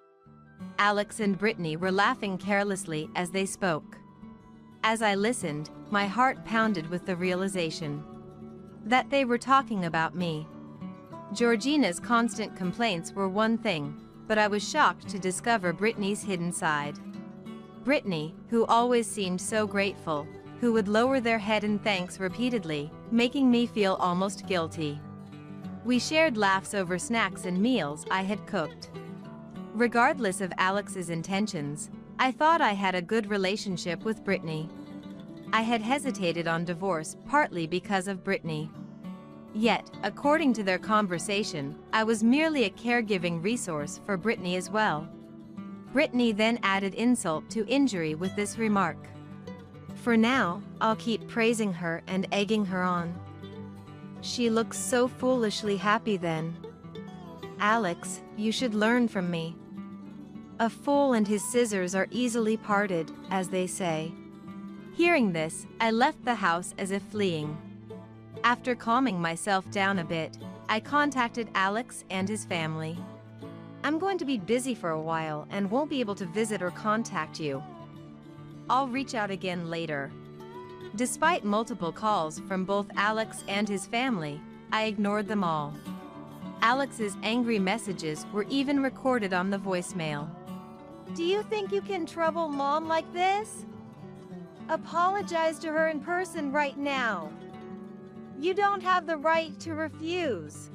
Alex and Brittany were laughing carelessly as they spoke. As I listened, my heart pounded with the realization that they were talking about me. Georgina's constant complaints were one thing, but I was shocked to discover Brittany's hidden side. Brittany, who always seemed so grateful, who would lower their head in thanks repeatedly, making me feel almost guilty. We shared laughs over snacks and meals I had cooked. Regardless of Alex's intentions, I thought I had a good relationship with Brittany. I had hesitated on divorce partly because of Brittany. Yet, according to their conversation, I was merely a caregiving resource for Brittany as well. Brittany then added insult to injury with this remark. For now, I'll keep praising her and egging her on. She looks so foolishly happy then. Alex, you should learn from me. A fool and his scissors are easily parted, as they say. Hearing this, I left the house as if fleeing. After calming myself down a bit, I contacted Alex and his family. I'm going to be busy for a while and won't be able to visit or contact you. I'll reach out again later. Despite multiple calls from both Alex and his family, I ignored them all. Alex's angry messages were even recorded on the voicemail. Do you think you can trouble Mom like this? Apologize to her in person right now. You don't have the right to refuse.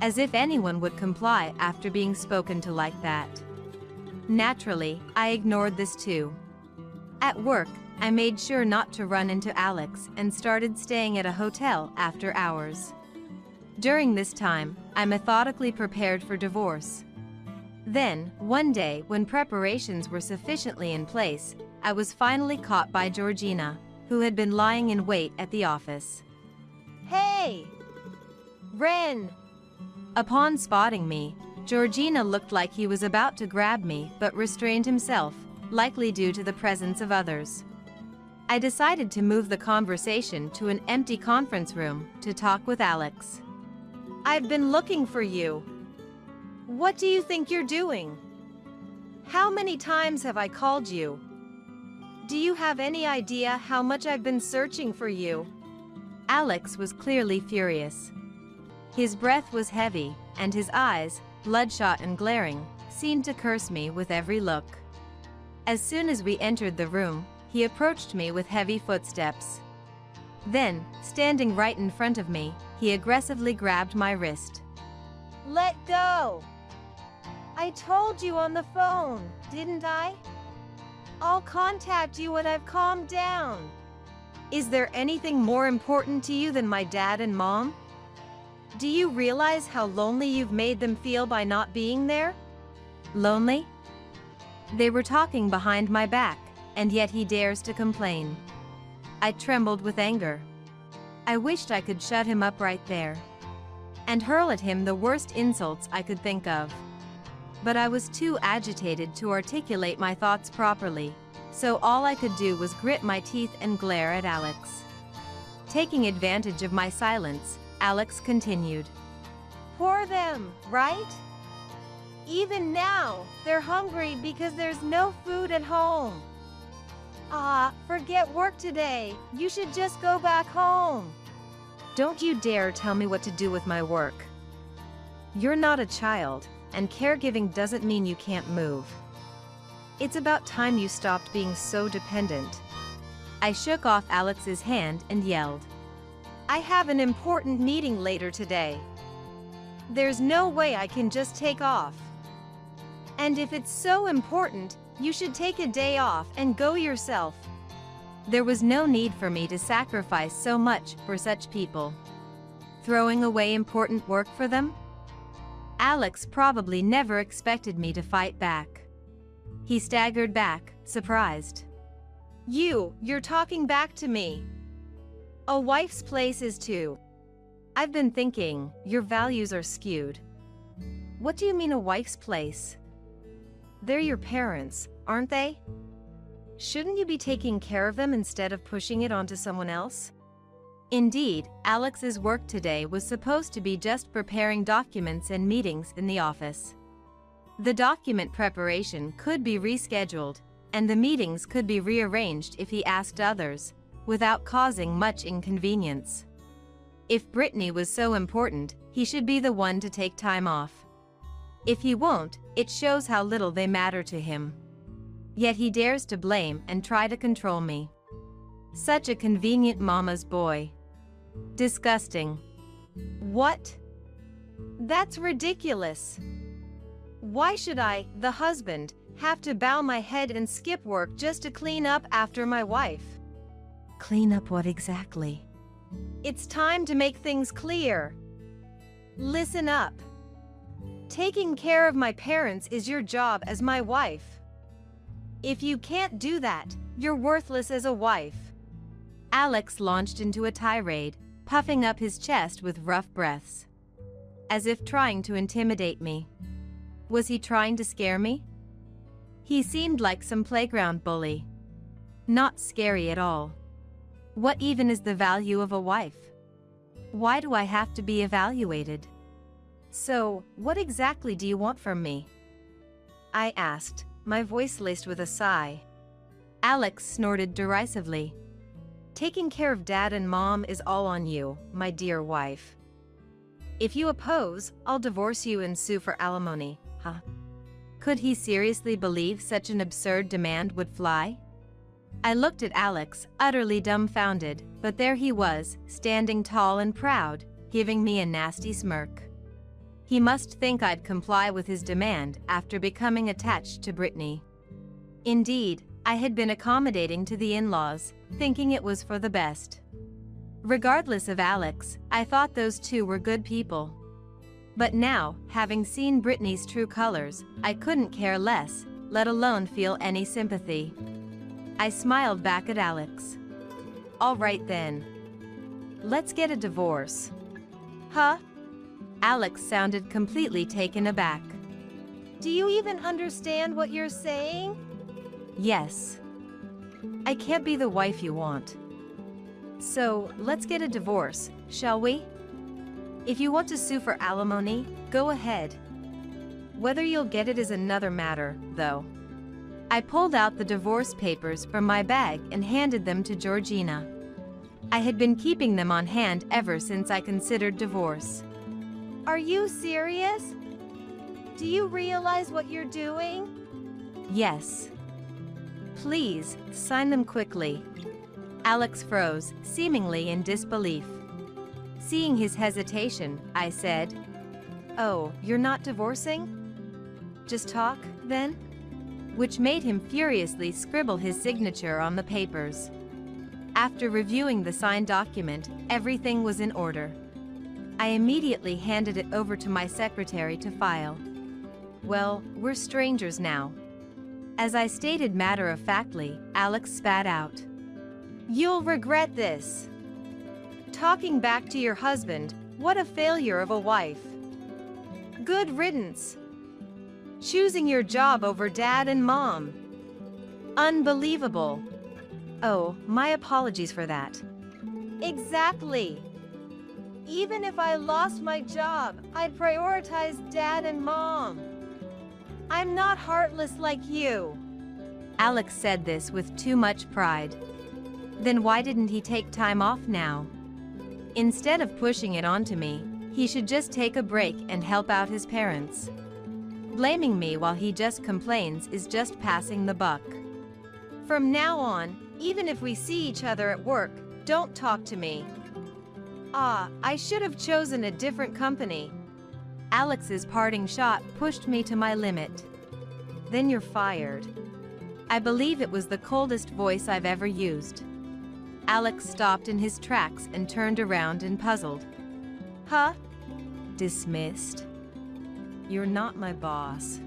As if anyone would comply after being spoken to like that. Naturally, I ignored this too. At work, I made sure not to run into Alex and started staying at a hotel after hours. During this time, I methodically prepared for divorce. Then, one day when preparations were sufficiently in place, I was finally caught by Georgina, who had been lying in wait at the office. Hey! Ren! Upon spotting me, Georgina looked like he was about to grab me but restrained himself, likely due to the presence of others. I decided to move the conversation to an empty conference room to talk with Alex. I've been looking for you. What do you think you're doing? How many times have I called you? Do you have any idea how much I've been searching for you? Alex was clearly furious. His breath was heavy, and his eyes, bloodshot and glaring, seemed to curse me with every look. As soon as we entered the room, he approached me with heavy footsteps. Then, standing right in front of me, he aggressively grabbed my wrist. Let go! I told you on the phone, didn't I? I'll contact you when I've calmed down. Is there anything more important to you than my dad and mom? Do you realize how lonely you've made them feel by not being there? Lonely? They were talking behind my back, and yet he dares to complain. I trembled with anger. I wished I could shut him up right there and hurl at him the worst insults I could think of. But I was too agitated to articulate my thoughts properly, so all I could do was grit my teeth and glare at Alex. Taking advantage of my silence, Alex continued. Pour them, right? Even now, they're hungry because there's no food at home. Forget work today. You should just go back home. Don't you dare tell me what to do with my work. You're not a child, and caregiving doesn't mean you can't move. It's about time you stopped being so dependent. I shook off Alex's hand and yelled. I have an important meeting later today. There's no way I can just take off. And if it's so important, you should take a day off and go yourself. There was no need for me to sacrifice so much for such people. Throwing away important work for them? Alex probably never expected me to fight back. He staggered back, surprised. You're talking back to me. A wife's place is too. I've been thinking, your values are skewed. What do you mean a wife's place? They're your parents, aren't they? Shouldn't you be taking care of them instead of pushing it onto someone else? Indeed, Alex's work today was supposed to be just preparing documents and meetings in the office. The document preparation could be rescheduled, and the meetings could be rearranged if he asked others, without causing much inconvenience. If Brittany was so important, he should be the one to take time off. If he won't, it shows how little they matter to him. Yet he dares to blame and try to control me. Such a convenient mama's boy. Disgusting. What? That's ridiculous. Why should I, the husband, have to bow my head and skip work just to clean up after my wife? Clean up what exactly? It's time to make things clear. Listen up. Taking care of my parents is your job as my wife. If you can't do that, you're worthless as a wife. Alex launched into a tirade, puffing up his chest with rough breaths, as if trying to intimidate me. Was he trying to scare me? He seemed like some playground bully. Not scary at all. What even is the value of a wife? Why do I have to be evaluated? So, what exactly do you want from me? I asked, my voice laced with a sigh. Alex snorted derisively. Taking care of Dad and Mom is all on you, my dear wife. If you oppose, I'll divorce you and sue for alimony, huh? Could he seriously believe such an absurd demand would fly? I looked at Alex, utterly dumbfounded, but there he was, standing tall and proud, giving me a nasty smirk. He must think I'd comply with his demand after becoming attached to Brittany. Indeed, I had been accommodating to the in-laws, thinking it was for the best. Regardless of Alex, I thought those two were good people. But now, having seen Brittany's true colors, I couldn't care less, let alone feel any sympathy. I smiled back at Alex. All right then. Let's get a divorce. Huh? Alex sounded completely taken aback. Do you even understand what you're saying? Yes. I can't be the wife you want. So, let's get a divorce, shall we? If you want to sue for alimony, go ahead. Whether you'll get it is another matter, though. I pulled out the divorce papers from my bag and handed them to Georgina. I had been keeping them on hand ever since I considered divorce. Are you serious? Do you realize what you're doing? Yes. Please, sign them quickly. Alex froze, seemingly in disbelief. Seeing his hesitation, I said, "Oh, you're not divorcing? Just talk, then?" Which made him furiously scribble his signature on the papers. After reviewing the signed document, everything was in order. I immediately handed it over to my secretary to file. Well, we're strangers now. As I stated matter-of-factly, Alex spat out. You'll regret this. Talking back to your husband, what a failure of a wife. Good riddance. Choosing your job over Dad and Mom. Unbelievable. Oh, my apologies for that. Exactly. Even if I lost my job, I'd prioritize Dad and Mom. I'm not heartless like you. Alex said this with too much pride. Then why didn't he take time off now? Instead of pushing it onto me, he should just take a break and help out his parents. Blaming me while he just complains is just passing the buck. From now on, even if we see each other at work, don't talk to me. I should have chosen a different company. Alex's parting shot pushed me to my limit. Then you're fired. I believe it was the coldest voice I've ever used. Alex stopped in his tracks and turned around and puzzled. Huh? Dismissed? You're not my boss.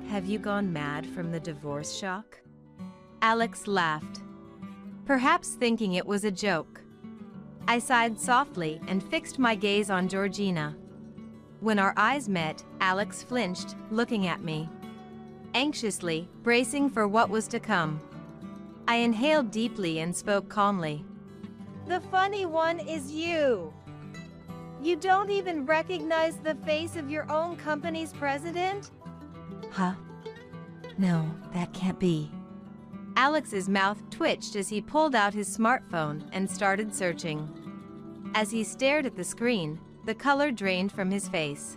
Have you gone mad from the divorce shock? Alex laughed, perhaps thinking it was a joke. I sighed softly and fixed my gaze on Georgina. When our eyes met, Alex flinched, looking at me, anxiously, bracing for what was to come. I inhaled deeply and spoke calmly. The funny one is you. You don't even recognize the face of your own company's president? Huh? No, that can't be. Alex's mouth twitched as he pulled out his smartphone and started searching. As he stared at the screen, the color drained from his face.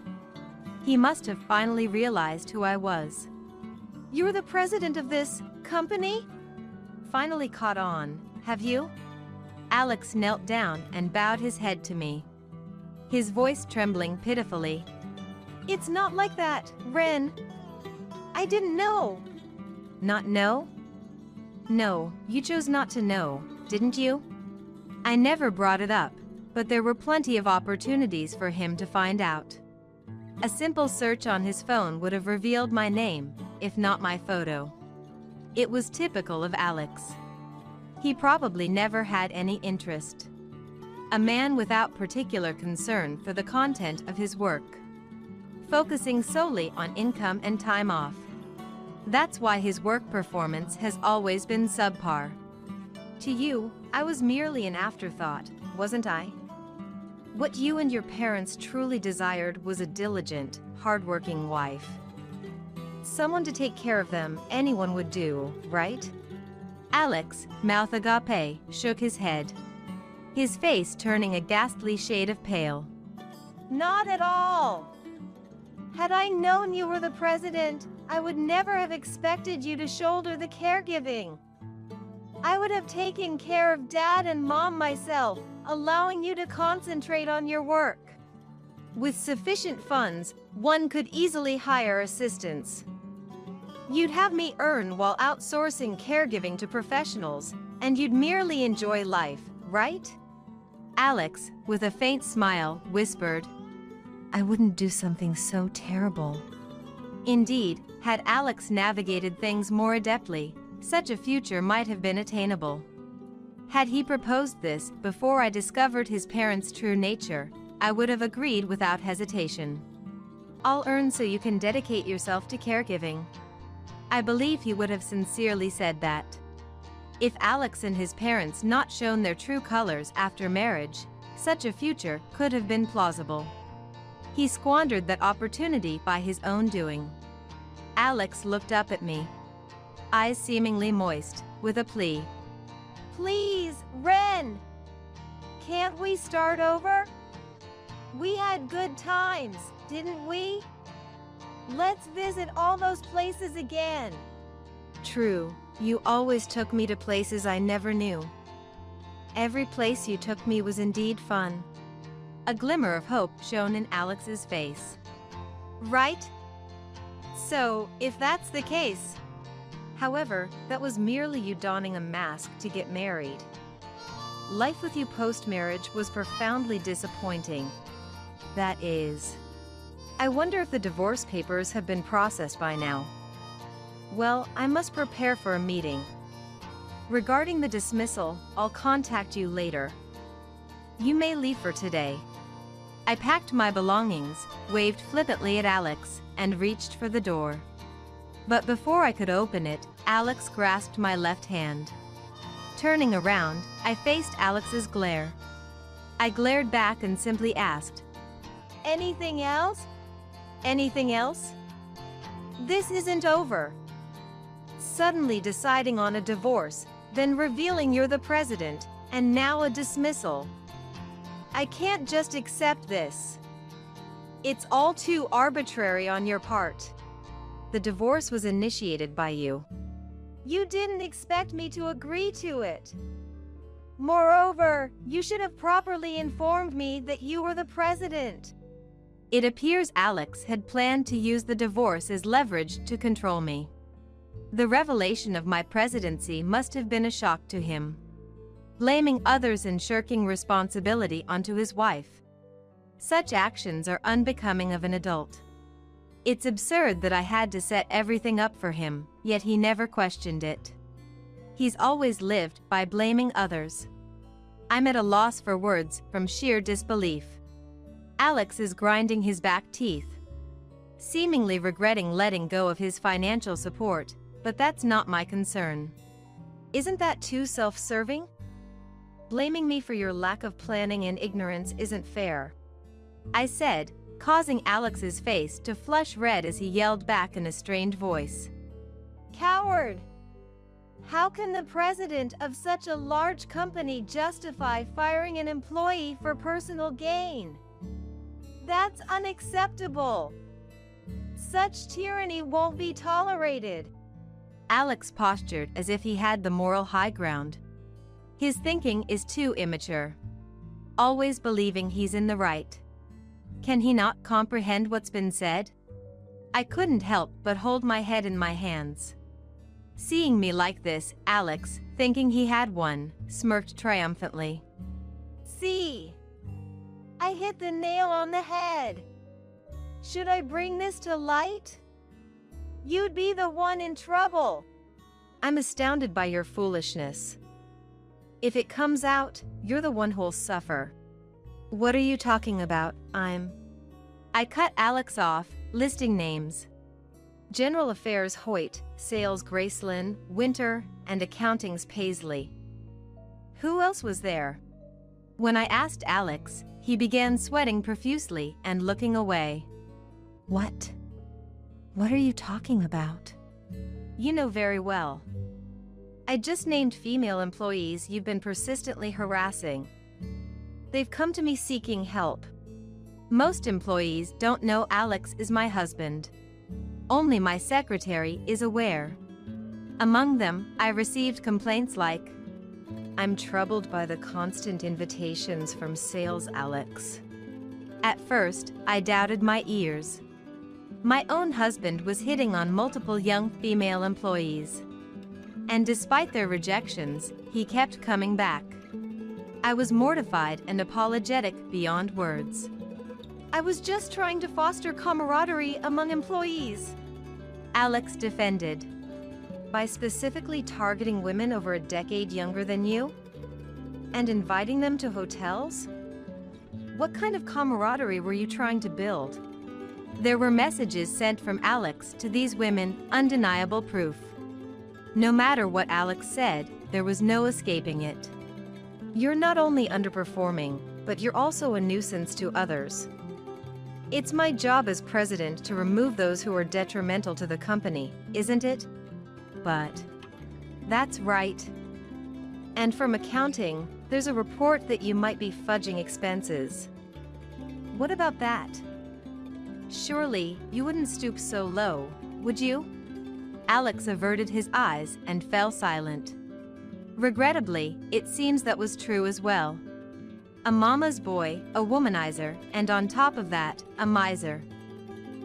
He must have finally realized who I was. You're the president of this company? Finally caught on, have you? Alex knelt down and bowed his head to me, his voice trembling pitifully. It's not like that, Ren. I didn't know. Not know? No, you chose not to know, didn't you? I never brought it up, but there were plenty of opportunities for him to find out. A simple search on his phone would have revealed my name, if not my photo. It was typical of Alex. He probably never had any interest. A man without particular concern for the content of his work, focusing solely on income and time off. That's why his work performance has always been subpar. To you, I was merely an afterthought, wasn't I? What you and your parents truly desired was a diligent, hardworking wife. Someone to take care of them, anyone would do, right? Alex, mouth agape, shook his head, his face turning a ghastly shade of pale. Not at all. Had I known you were the president, I would never have expected you to shoulder the caregiving. I would have taken care of Dad and Mom myself, allowing you to concentrate on your work. With sufficient funds, one could easily hire assistants. You'd have me earn while outsourcing caregiving to professionals, and you'd merely enjoy life, right? Alex, with a faint smile, whispered, I wouldn't do something so terrible. Indeed, had Alex navigated things more adeptly, such a future might have been attainable. Had he proposed this before I discovered his parents' true nature, I would have agreed without hesitation. I'll earn so you can dedicate yourself to caregiving. I believe he would have sincerely said that. If Alex and his parents not shown their true colors after marriage, such a future could have been plausible. He squandered that opportunity by his own doing. Alex looked up at me, eyes seemingly moist, with a plea. Please, Ren! Can't we start over? We had good times, didn't we? Let's visit all those places again. True, you always took me to places I never knew. Every place you took me was indeed fun. A glimmer of hope shone in Alex's face. Right? So, if that's the case. However, that was merely you donning a mask to get married. Life with you post-marriage was profoundly disappointing. That is. I wonder if the divorce papers have been processed by now. Well, I must prepare for a meeting. Regarding the dismissal, I'll contact you later. You may leave for today. I packed my belongings, waved flippantly at Alex, and reached for the door. But before I could open it, Alex grasped my left hand. Turning around, I faced Alex's glare. I glared back and simply asked, Anything else? Anything else? This isn't over. Suddenly deciding on a divorce, then revealing you're the president, and now a dismissal. I can't just accept this. It's all too arbitrary on your part. The divorce was initiated by you. You didn't expect me to agree to it. Moreover, you should have properly informed me that you were the president. It appears Alex had planned to use the divorce as leverage to control me. The revelation of my presidency must have been a shock to him. Blaming others and shirking responsibility onto his wife. Such actions are unbecoming of an adult. It's absurd that I had to set everything up for him, yet he never questioned it. He's always lived by blaming others. I'm at a loss for words from sheer disbelief. Alex is grinding his back teeth, seemingly regretting letting go of his financial support, but that's not my concern. Isn't that too self-serving? Blaming me for your lack of planning and ignorance isn't fair, I said, causing Alex's face to flush red as he yelled back in a strained voice. Coward! How can the president of such a large company justify firing an employee for personal gain? That's unacceptable. Such tyranny won't be tolerated. Alex postured as if he had the moral high ground. His thinking is too immature. Always believing he's in the right. Can he not comprehend what's been said? I couldn't help but hold my head in my hands. Seeing me like this, Alex, thinking he had won, smirked triumphantly. See? I hit the nail on the head. Should I bring this to light? You'd be the one in trouble. I'm astounded by your foolishness. If it comes out, you're the one who'll suffer. What are you talking about? I cut Alex off, listing names. General Affairs Hoyt, Sales Gracelyn, Winter, and Accounting's Paisley. Who else was there? When I asked Alex, he began sweating profusely and looking away. What? What are you talking about? You know very well. I just named female employees you've been persistently harassing. They've come to me seeking help. Most employees don't know Alex is my husband. Only my secretary is aware. Among them, I received complaints like, "I'm troubled by the constant invitations from sales Alex." At first, I doubted my ears. My own husband was hitting on multiple young female employees. And despite their rejections, he kept coming back. I was mortified and apologetic beyond words. I was just trying to foster camaraderie among employees, Alex defended. By specifically targeting women over a decade younger than you? And inviting them to hotels? What kind of camaraderie were you trying to build? There were messages sent from Alex to these women, undeniable proof. No matter what Alex said, there was no escaping it. You're not only underperforming, but you're also a nuisance to others. It's my job as president to remove those who are detrimental to the company, isn't it? But that's right. And from accounting, there's a report that you might be fudging expenses. What about that? Surely, you wouldn't stoop so low, would you? Alex averted his eyes and fell silent. Regrettably, it seems that was true as well. A mama's boy, a womanizer, and on top of that, a miser.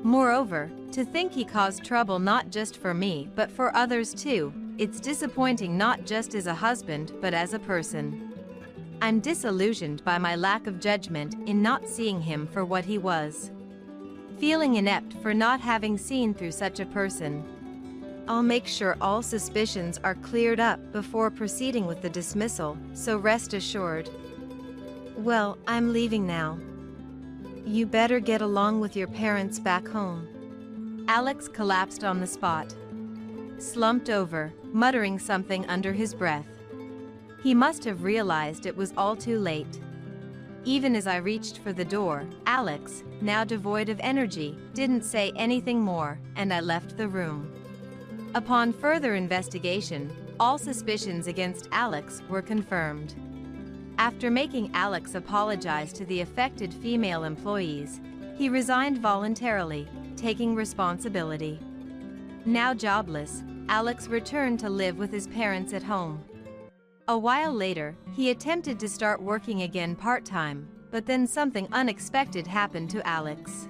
Moreover, to think he caused trouble not just for me but for others too, it's disappointing not just as a husband but as a person. I'm disillusioned by my lack of judgment in not seeing him for what he was. Feeling inept for not having seen through such a person. I'll make sure all suspicions are cleared up before proceeding with the dismissal, so rest assured. Well, I'm leaving now. You better get along with your parents back home. Alex collapsed on the spot. Slumped over, muttering something under his breath. He must have realized it was all too late. Even as I reached for the door, Alex, now devoid of energy, didn't say anything more, and I left the room. Upon further investigation, all suspicions against Alex were confirmed. After making Alex apologize to the affected female employees, he resigned voluntarily, taking responsibility. Now jobless, Alex returned to live with his parents at home. A while later, he attempted to start working again part-time, but then something unexpected happened to Alex.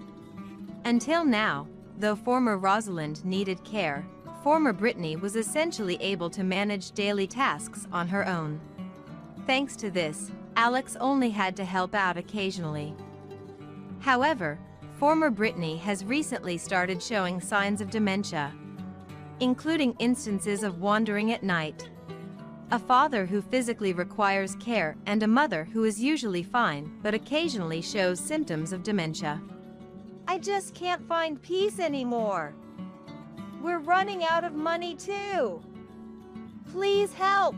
Until now, though former Rosalind needed care, former Brittany was essentially able to manage daily tasks on her own. Thanks to this, Alex only had to help out occasionally. However, former Brittany has recently started showing signs of dementia, including instances of wandering at night. A father who physically requires care and a mother who is usually fine but occasionally shows symptoms of dementia. I just can't find peace anymore. We're running out of money too. Please help.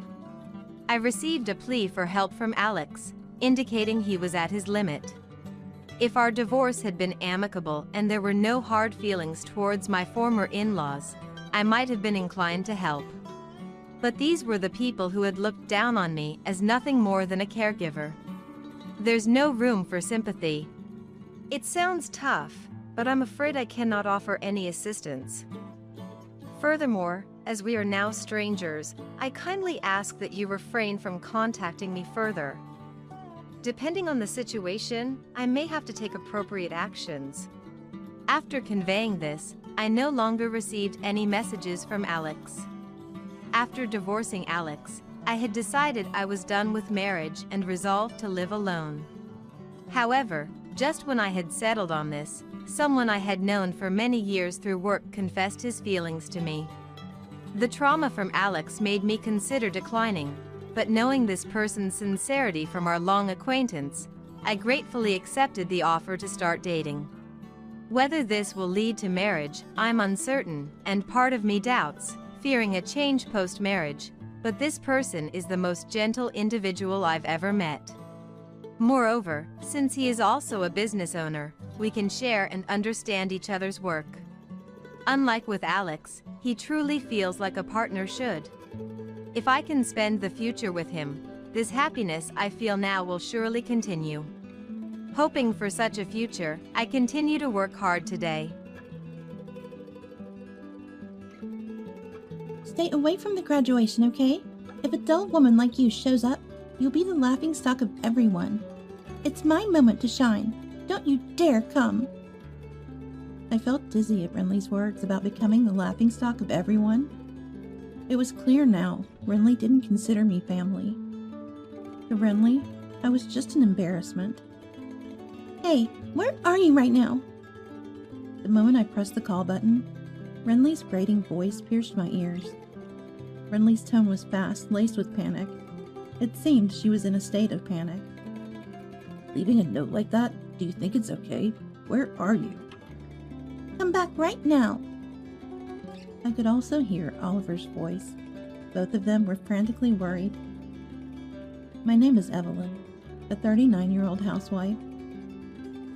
I received a plea for help from Alex, indicating he was at his limit. If our divorce had been amicable and there were no hard feelings towards my former in-laws, I might have been inclined to help. But these were the people who had looked down on me as nothing more than a caregiver. There's no room for sympathy. It sounds tough, but I'm afraid I cannot offer any assistance. Furthermore, as we are now strangers, I kindly ask that you refrain from contacting me further. Depending on the situation, I may have to take appropriate actions. After conveying this, I no longer received any messages from Alex. After divorcing Alex, I had decided I was done with marriage and resolved to live alone. However, just when I had settled on this, someone I had known for many years through work confessed his feelings to me. The trauma from Alex made me consider declining, but knowing this person's sincerity from our long acquaintance, I gratefully accepted the offer to start dating. Whether this will lead to marriage, I'm uncertain, and part of me doubts, fearing a change post-marriage, but this person is the most gentle individual I've ever met. Moreover, since he is also a business owner, we can share and understand each other's work. Unlike with Alex, he truly feels like a partner should. If I can spend the future with him, this happiness I feel now will surely continue. Hoping for such a future, I continue to work hard today. Stay away from the graduation, okay? If a dull woman like you shows up, you'll be the laughingstock of everyone. It's my moment to shine. Don't you dare come. I felt dizzy at Renly's words about becoming the laughingstock of everyone. It was clear now, Renly didn't consider me family. To Renly, I was just an embarrassment. Hey, where are you right now? The moment I pressed the call button, Renly's grating voice pierced my ears. Renly's tone was fast, laced with panic. It seemed she was in a state of panic. Leaving a note like that? Do you think it's okay? Where are you? Come back right now. I could also hear Oliver's voice. Both of them were frantically worried. My name is Evelyn, a 39-year-old housewife.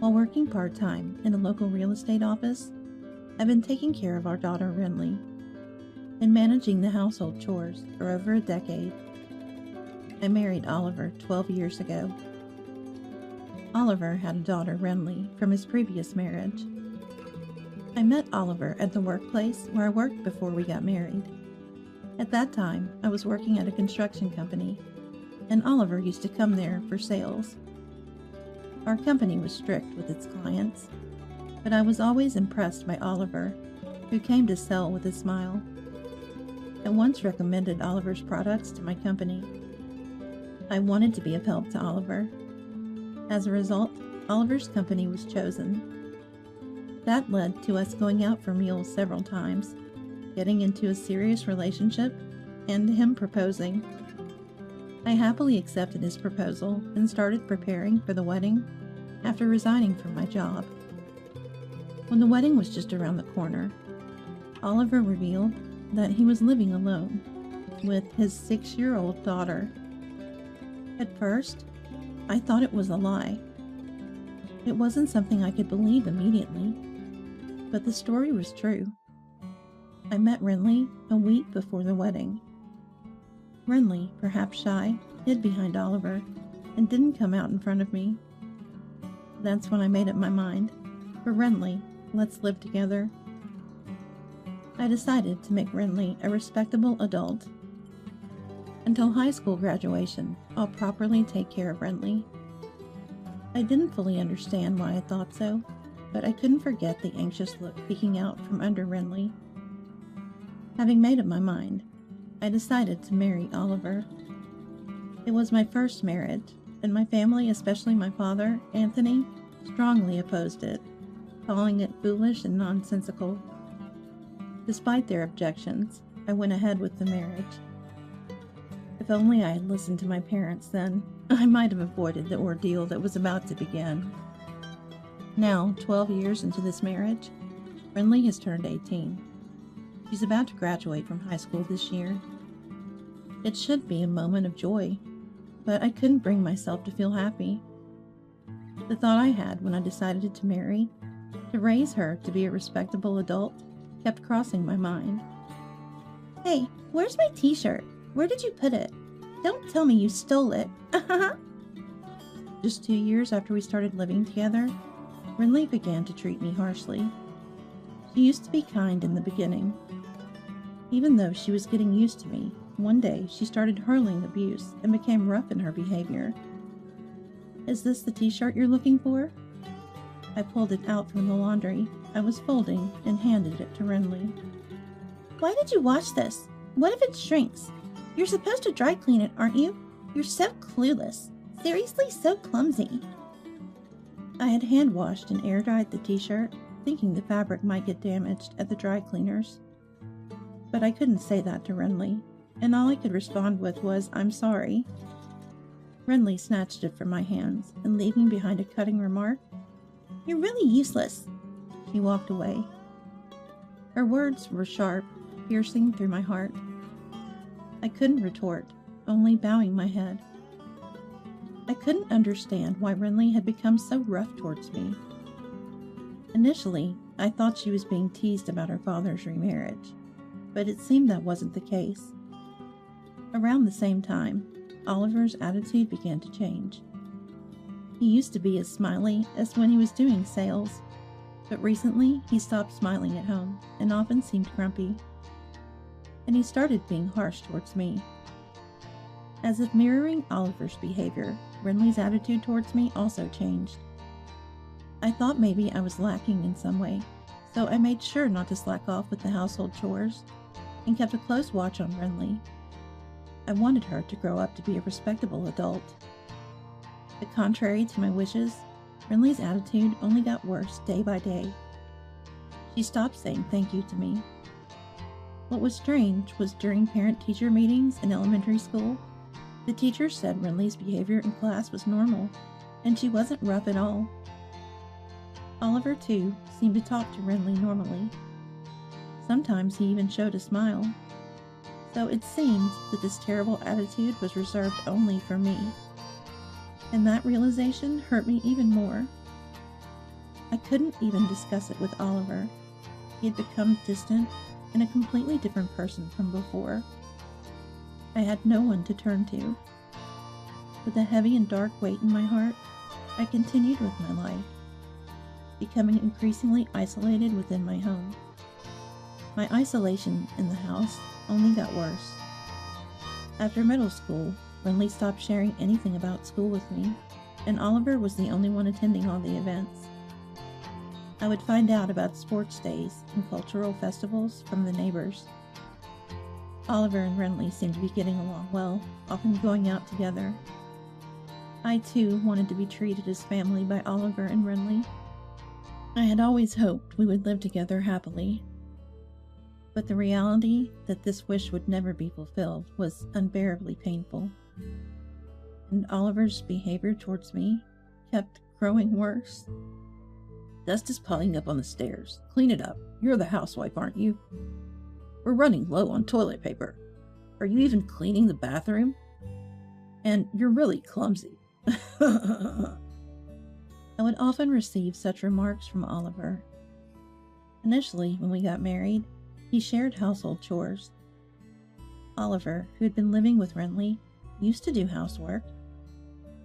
While working part-time in a local real estate office, I've been taking care of our daughter Renly and managing the household chores for over a decade. I married Oliver 12 years ago. Oliver had a daughter, Renly, from his previous marriage. I met Oliver at the workplace where I worked before we got married. At that time, I was working at a construction company, and Oliver used to come there for sales. Our company was strict with its clients, but I was always impressed by Oliver, who came to sell with a smile. I once recommended Oliver's products to my company. I wanted to be of help to Oliver. As a result, Oliver's company was chosen. That led to us going out for meals several times, getting into a serious relationship, and him proposing. I happily accepted his proposal and started preparing for the wedding after resigning from my job. When the wedding was just around the corner, Oliver revealed that he was living alone with his 6-year-old daughter. At first, I thought it was a lie. It wasn't something I could believe immediately, but the story was true. I met Renly a week before the wedding. Renly, perhaps shy, hid behind Oliver and didn't come out in front of me. That's when I made up my mind. For Renly, let's live together. I decided to make Renly a respectable adult. Until high school graduation, I'll properly take care of Renly. I didn't fully understand why I thought so, but I couldn't forget the anxious look peeking out from under Renly. Having made up my mind, I decided to marry Oliver. It was my first marriage, and my family, especially my father, Anthony, strongly opposed it, calling it foolish and nonsensical. Despite their objections, I went ahead with the marriage. If only I had listened to my parents then, I might have avoided the ordeal that was about to begin. Now, 12 years into this marriage, Renly has turned 18. She's about to graduate from high school this year. It should be a moment of joy, but I couldn't bring myself to feel happy. The thought I had when I decided to marry, to raise her to be a respectable adult, kept crossing my mind. Hey, where's my t-shirt? Where did you put it? Don't tell me you stole it. Just 2 years after we started living together, Renly began to treat me harshly. She used to be kind in the beginning. Even though she was getting used to me, one day she started hurling abuse and became rough in her behavior. Is this the t-shirt you're looking for? I pulled it out from the laundry I was folding and handed it to Renly. Why did you wash this? What if it shrinks? You're supposed to dry clean it, aren't you? You're so clueless. Seriously, so clumsy. I had hand washed and air dried the t-shirt, thinking the fabric might get damaged at the dry cleaners. But I couldn't say that to Renly, and all I could respond with was, "I'm sorry." Renly snatched it from my hands, and leaving behind a cutting remark, "You're really useless," she walked away. Her words were sharp, piercing through my heart. I couldn't retort, only bowing my head. I couldn't understand why Renly had become so rough towards me. Initially, I thought she was being teased about her father's remarriage, but it seemed that wasn't the case. Around the same time, Oliver's attitude began to change. He used to be as smiley as when he was doing sales, but recently he stopped smiling at home and often seemed grumpy. And he started being harsh towards me. As if mirroring Oliver's behavior, Renly's attitude towards me also changed. I thought maybe I was lacking in some way, so I made sure not to slack off with the household chores and kept a close watch on Renly. I wanted her to grow up to be a respectable adult. But contrary to my wishes, Renly's attitude only got worse day by day. She stopped saying thank you to me. What was strange was during parent-teacher meetings in elementary school, the teachers said Renly's behavior in class was normal, and she wasn't rough at all. Oliver, too, seemed to talk to Renly normally. Sometimes he even showed a smile. So it seemed that this terrible attitude was reserved only for me. And that realization hurt me even more. I couldn't even discuss it with Oliver. He had become distant and a completely different person from before. I had no one to turn to. With a heavy and dark weight in my heart, I continued with my life, becoming increasingly isolated within my home. My isolation in the house only got worse. After middle school, Renly stopped sharing anything about school with me, and Oliver was the only one attending all the events. I would find out about sports days and cultural festivals from the neighbors. Oliver and Renly seemed to be getting along well, often going out together. I too wanted to be treated as family by Oliver and Renly. I had always hoped we would live together happily. But the reality that this wish would never be fulfilled was unbearably painful. And Oliver's behavior towards me kept growing worse. "Dust is piling up on the stairs. Clean it up. You're the housewife, aren't you? We're running low on toilet paper. Are you even cleaning the bathroom? And you're really clumsy." I would often receive such remarks from Oliver. Initially, when we got married, he shared household chores. Oliver, who had been living with Renly, used to do housework.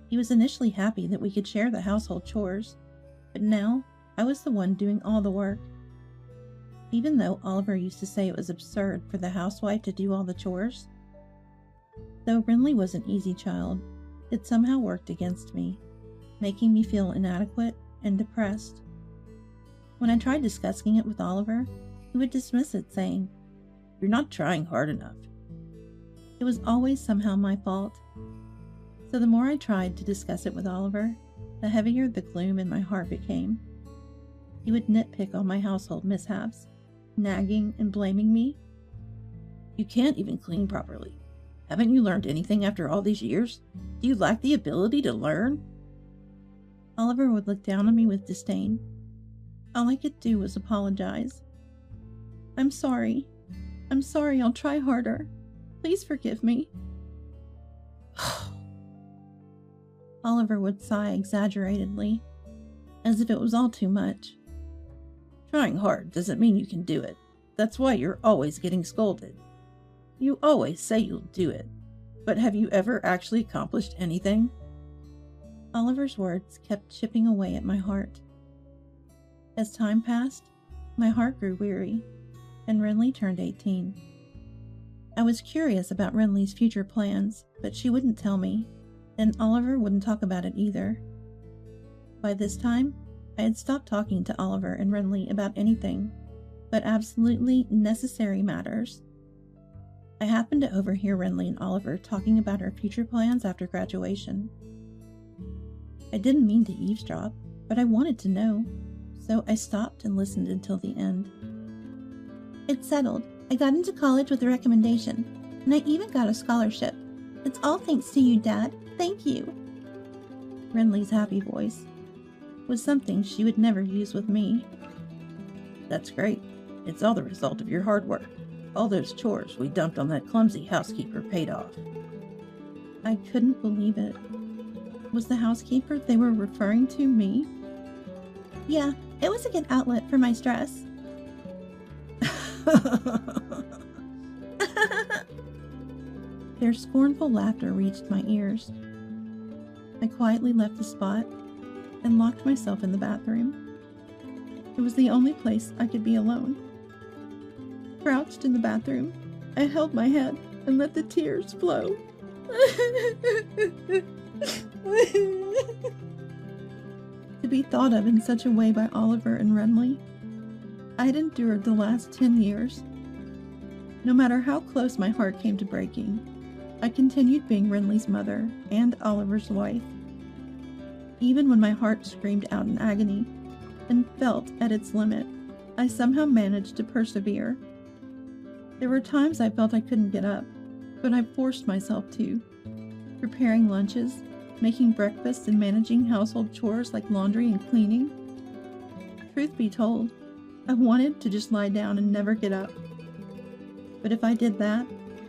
He was initially happy that we could share the household chores, but now I was the one doing all the work. Even though Oliver used to say it was absurd for the housewife to do all the chores. Though Renly was an easy child, it somehow worked against me, making me feel inadequate and depressed. When I tried discussing it with Oliver, he would dismiss it, saying, "You're not trying hard enough." It was always somehow my fault. So the more I tried to discuss it with Oliver, the heavier the gloom in my heart became. He would nitpick on my household mishaps, nagging and blaming me. "You can't even clean properly. Haven't you learned anything after all these years? Do you lack the ability to learn?" Oliver would look down on me with disdain. All I could do was apologize. I'm sorry, I'll try harder. Please forgive me." Oliver would sigh exaggeratedly, as if it was all too much. "Trying hard doesn't mean you can do it. That's why you're always getting scolded. You always say you'll do it, but have you ever actually accomplished anything?" Oliver's words kept chipping away at my heart. As time passed, my heart grew weary, and Renly turned 18. I was curious about Renly's future plans, but she wouldn't tell me, and Oliver wouldn't talk about it either. By this time, I had stopped talking to Oliver and Renly about anything but absolutely necessary matters. I happened to overhear Renly and Oliver talking about our future plans after graduation. I didn't mean to eavesdrop, but I wanted to know, so I stopped and listened until the end. It's settled. I got into college with a recommendation, and I even got a scholarship. It's all thanks to you, Dad. Thank you. Renly's happy voice was something she would never use with me. That's great. It's all the result of your hard work. All those chores we dumped on that clumsy housekeeper paid off. I couldn't believe it. Was the housekeeper they were referring to me? Yeah, it was a good outlet for my stress. Their scornful laughter reached my ears. I quietly left the spot and locked myself in the bathroom. It was the only place I could be alone. Crouched in the bathroom, I held my head and let the tears flow. To be thought of in such a way by Oliver and Renly, I'd endured the last 10 years. No matter how close my heart came to breaking, I continued being Renly's mother and Oliver's wife. Even when my heart screamed out in agony and felt at its limit, I somehow managed to persevere. There were times I felt I couldn't get up, but I forced myself to, preparing lunches, making breakfast, and managing household chores like laundry and cleaning. Truth be told, I wanted to just lie down and never get up. But if I did that,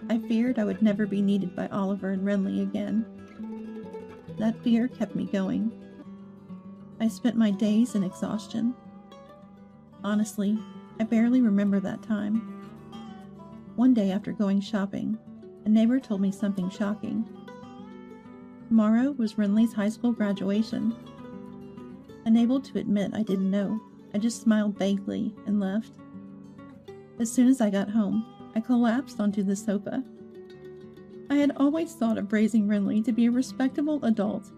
I feared I would never be needed by Oliver and Renly again. That fear kept me going. I spent my days in exhaustion. Honestly, I barely remember that time. One day after going shopping, a neighbor told me something shocking. Tomorrow was Renly's high school graduation. Unable to admit I didn't know, I just smiled vaguely and left. As soon as I got home, I collapsed onto the sofa. I had always thought of raising Renly to be a respectable adult.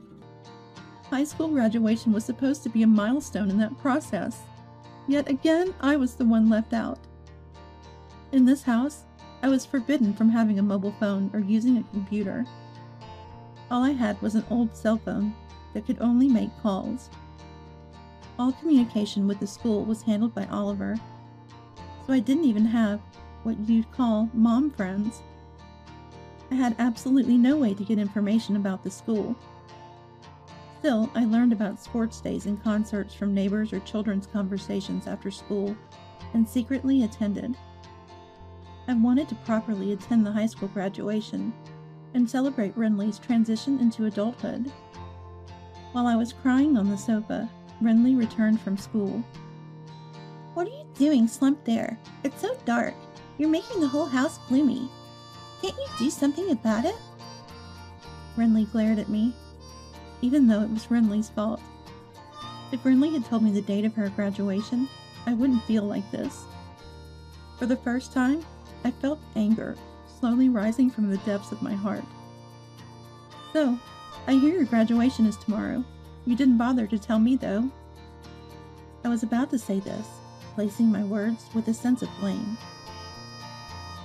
High school graduation was supposed to be a milestone in that process. Yet again, I was the one left out. In this house, I was forbidden from having a mobile phone or using a computer. All I had was an old cell phone that could only make calls. All communication with the school was handled by Oliver, so I didn't even have what you'd call mom friends. I had absolutely no way to get information about the school. Still, I learned about sports days and concerts from neighbors or children's conversations after school, and secretly attended. I wanted to properly attend the high school graduation and celebrate Renly's transition into adulthood. While I was crying on the sofa, Renly returned from school. What are you doing slumped there? It's so dark. You're making the whole house gloomy. Can't you do something about it? Renly glared at me, even though it was Renly's fault. If Renly had told me the date of her graduation, I wouldn't feel like this. For the first time, I felt anger slowly rising from the depths of my heart. So, I hear your graduation is tomorrow. You didn't bother to tell me, though. I was about to say this, placing my words with a sense of blame.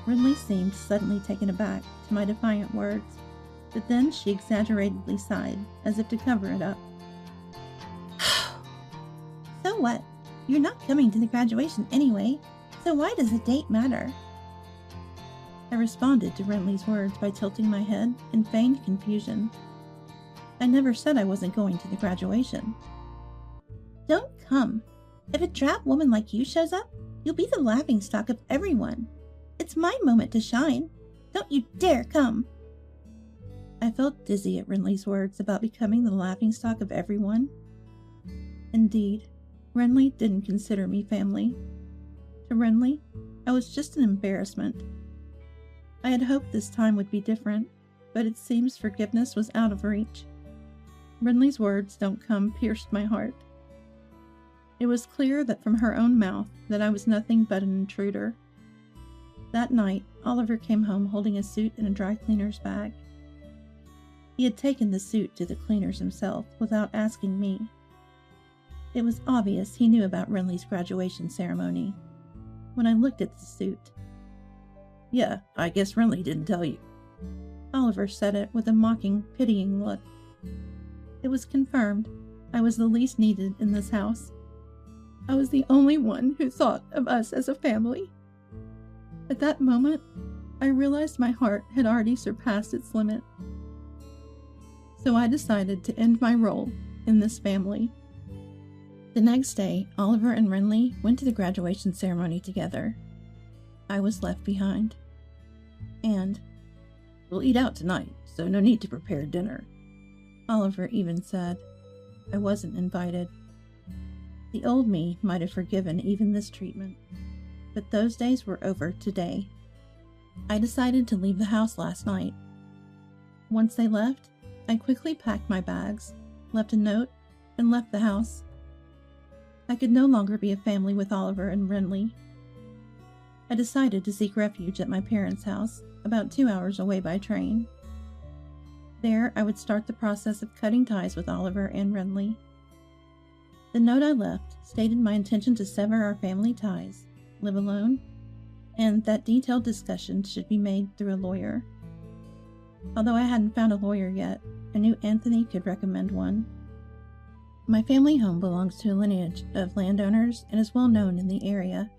Renly seemed suddenly taken aback to my defiant words, but then she exaggeratedly sighed, as if to cover it up. So what? You're not coming to the graduation anyway, so why does the date matter? I responded to Renly's words by tilting my head in feigned confusion. I never said I wasn't going to the graduation. Don't come. If a drab woman like you shows up, you'll be the laughingstock of everyone. It's my moment to shine. Don't you dare come. I felt dizzy at Renly's words about becoming the laughingstock of everyone. Indeed, Renly didn't consider me family. To Renly, I was just an embarrassment. I had hoped this time would be different, but it seems forgiveness was out of reach. Renly's words "don't come" pierced my heart. It was clear that from her own mouth that I was nothing but an intruder. That night, Oliver came home holding a suit in a dry cleaner's bag. He had taken the suit to the cleaners himself without asking me. It was obvious he knew about Renly's graduation ceremony. When I looked at the suit, Yeah, I guess Renly didn't tell you. Oliver said it with a mocking, pitying look. It was confirmed I was the least needed in this house. I was the only one who thought of us as a family. At that moment, I realized my heart had already surpassed its limit. So I decided to end my role in this family. The next day, Oliver and Renly went to the graduation ceremony together. I was left behind. And we'll eat out tonight, so no need to prepare dinner. Oliver even said I wasn't invited. The old me might have forgiven even this treatment, but those days were over today. I decided to leave the house last night. Once they left, I quickly packed my bags, left a note, and left the house. I could no longer be a family with Oliver and Renly. I decided to seek refuge at my parents' house, about 2 hours away by train. There, I would start the process of cutting ties with Oliver and Renly. The note I left stated my intention to sever our family ties, live alone, and that detailed discussion should be made through a lawyer. Although I hadn't found a lawyer yet, I knew Anthony could recommend one. My family home belongs to a lineage of landowners and is well known in the area.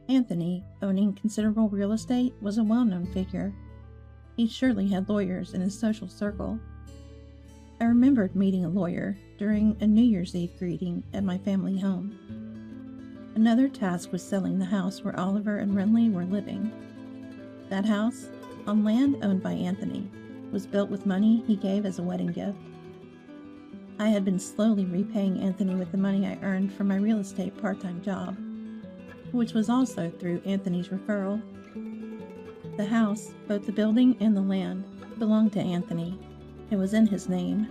Anthony, owning considerable real estate, was a well-known figure. He surely had lawyers in his social circle. I remembered meeting a lawyer during a New Year's Eve greeting at my family home. Another task was selling the house where Oliver and Renly were living. That house, on land owned by Anthony, was built with money he gave as a wedding gift. I had been slowly repaying Anthony with the money I earned from my real estate part-time job, which was also through Anthony's referral. The house, both the building and the land, belonged to Anthony. It was in his name.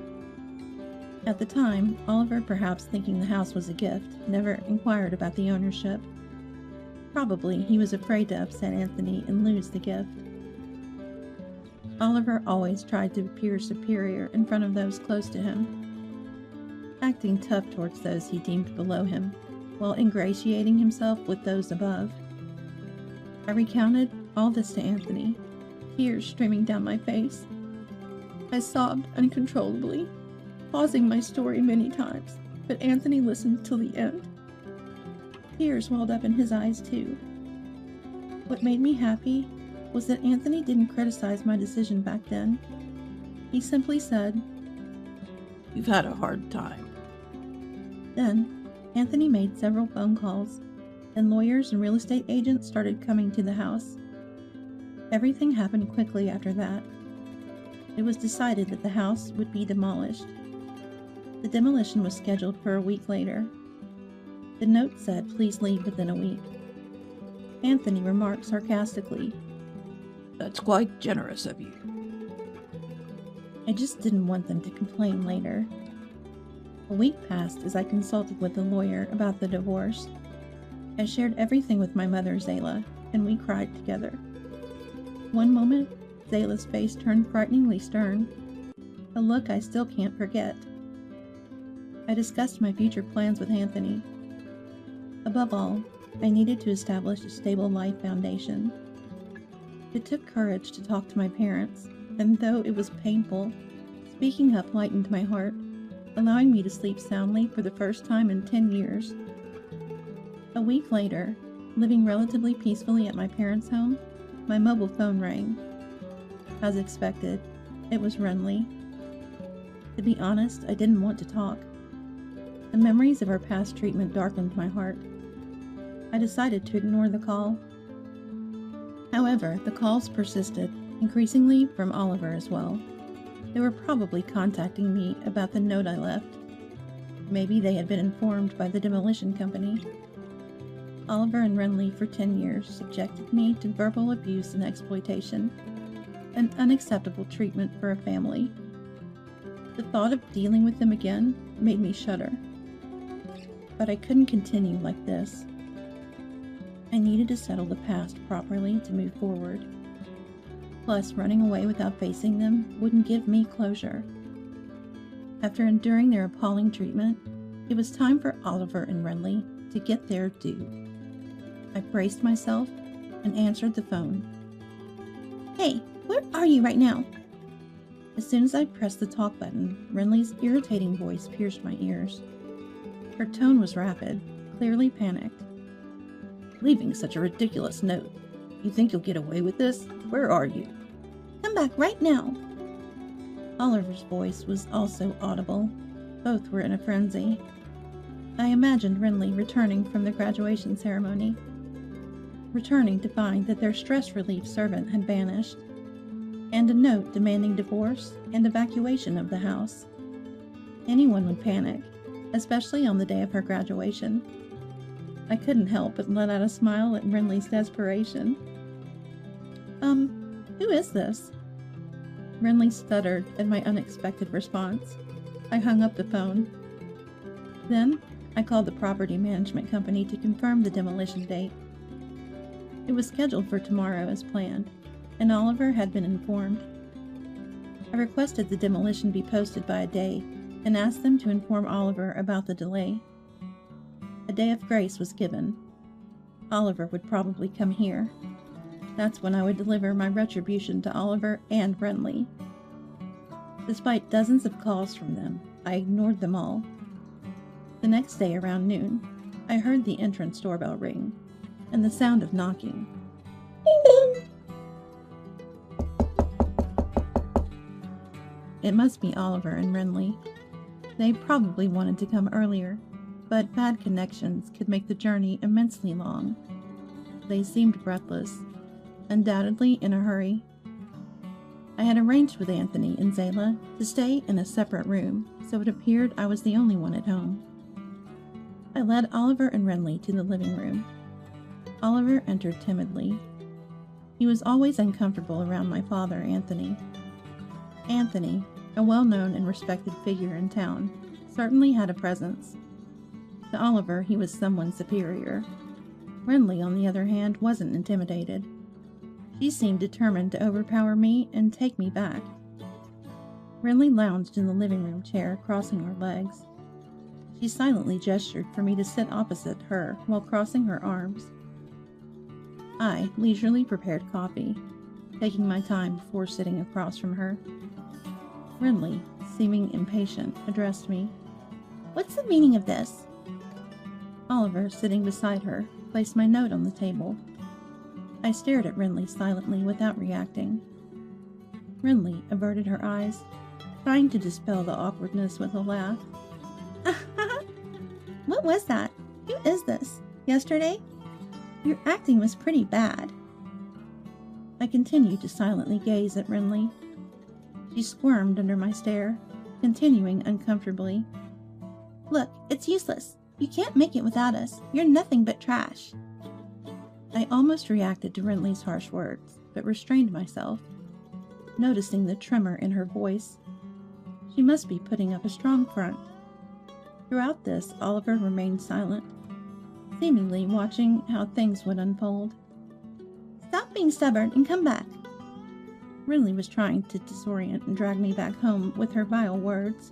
At the time, Oliver, perhaps thinking the house was a gift, never inquired about the ownership. Probably he was afraid to upset Anthony and lose the gift. Oliver always tried to appear superior in front of those close to him, acting tough towards those he deemed below him, while ingratiating himself with those above. I recounted all this to Anthony, tears streaming down my face. I sobbed uncontrollably, pausing my story many times, but Anthony listened till the end. Tears welled up in his eyes too. What made me happy was that Anthony didn't criticize my decision back then. He simply said, "You've had a hard time." Then, Anthony made several phone calls, and lawyers and real estate agents started coming to the house. Everything happened quickly after that. It was decided that the house would be demolished. The demolition was scheduled for a week later. The note said, "Please leave within a week." Anthony remarked sarcastically, "That's quite generous of you." I just didn't want them to complain later. A week passed as I consulted with the lawyer about the divorce. I shared everything with my mother, Zayla, and we cried together. One moment, Zayla's face turned frighteningly stern, a look I still can't forget. I discussed my future plans with Anthony. Above all, I needed to establish a stable life foundation. It took courage to talk to my parents, and though it was painful, speaking up lightened my heart, allowing me to sleep soundly for the first time in 10 years. A week later, living relatively peacefully at my parents' home, my mobile phone rang. As expected, it was Renly. To be honest, I didn't want to talk. The memories of our past treatment darkened my heart. I decided to ignore the call. However, the calls persisted, increasingly from Oliver as well. They were probably contacting me about the note I left. Maybe they had been informed by the demolition company. Oliver and Renly for 10 years subjected me to verbal abuse and exploitation, an unacceptable treatment for a family. The thought of dealing with them again made me shudder. But I couldn't continue like this. I needed to settle the past properly to move forward. Plus, running away without facing them wouldn't give me closure. After enduring their appalling treatment, it was time for Oliver and Renly to get their due. I braced myself and answered the phone, Hey, where are you right now? As soon as I pressed the talk button, Renly's irritating voice pierced my ears. Her tone was rapid, clearly panicked. Leaving such a ridiculous note. You think you'll get away with this? Where are you? Come back right now. Oliver's voice was also audible. Both were in a frenzy. I imagined Renly returning from the graduation ceremony, returning to find that their stress relief servant had vanished, and a note demanding divorce and evacuation of the house. Anyone would panic, especially on the day of her graduation. I couldn't help but let out a smile at Renly's desperation. Who is this? Renly stuttered at my unexpected response. I hung up the phone. Then, I called the property management company to confirm the demolition date. It was scheduled for tomorrow as planned, and Oliver had been informed. I requested the demolition be posted by a day and asked them to inform Oliver about the delay. A day of grace was given. Oliver would probably come here. That's when I would deliver my retribution to Oliver and Renly. Despite dozens of calls from them, I ignored them all. The next day around noon, I heard the entrance doorbell ring and the sound of knocking. Ding ding! It must be Oliver and Renly. They probably wanted to come earlier, but bad connections could make the journey immensely long. They seemed breathless, undoubtedly in a hurry. I had arranged with Anthony and Zayla to stay in a separate room, so it appeared I was the only one at home. I led Oliver and Renly to the living room. Oliver entered timidly. He was always uncomfortable around my father, Anthony. Anthony, a well-known and respected figure in town, certainly had a presence. To Oliver, he was someone superior. Renly, on the other hand, wasn't intimidated. She seemed determined to overpower me and take me back. Renly lounged in the living room chair, crossing her legs. She silently gestured for me to sit opposite her while crossing her arms. I leisurely prepared coffee, taking my time before sitting across from her. Renly, seeming impatient, addressed me. What's the meaning of this? Oliver, sitting beside her, placed my note on the table. I stared at Renly silently without reacting. Renly averted her eyes, trying to dispel the awkwardness with a laugh. What was that? Who is this? Yesterday? Your acting was pretty bad. I continued to silently gaze at Renly. She squirmed under my stare, continuing uncomfortably. Look, it's useless. You can't make it without us. You're nothing but trash. I almost reacted to Renly's harsh words, but restrained myself, noticing the tremor in her voice. She must be putting up a strong front. Throughout this, Oliver remained silent, seemingly watching how things would unfold. Stop being stubborn and come back. Renly was trying to disorient and drag me back home with her vile words.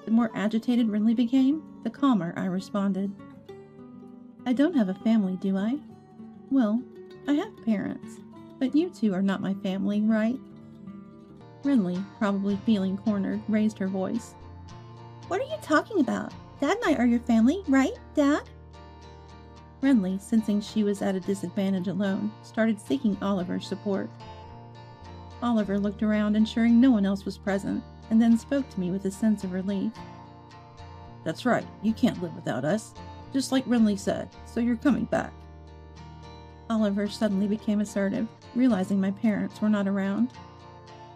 The more agitated Renly became, the calmer I responded. I don't have a family, do I? Well, I have parents, but you two are not my family, right? Renly, probably feeling cornered, raised her voice. What are you talking about? Dad and I are your family, right, Dad? Renly, sensing she was at a disadvantage alone, started seeking Oliver's support. Oliver looked around, ensuring no one else was present, and then spoke to me with a sense of relief. That's right, you can't live without us, just like Renly said, so you're coming back. Oliver suddenly became assertive, realizing my parents were not around.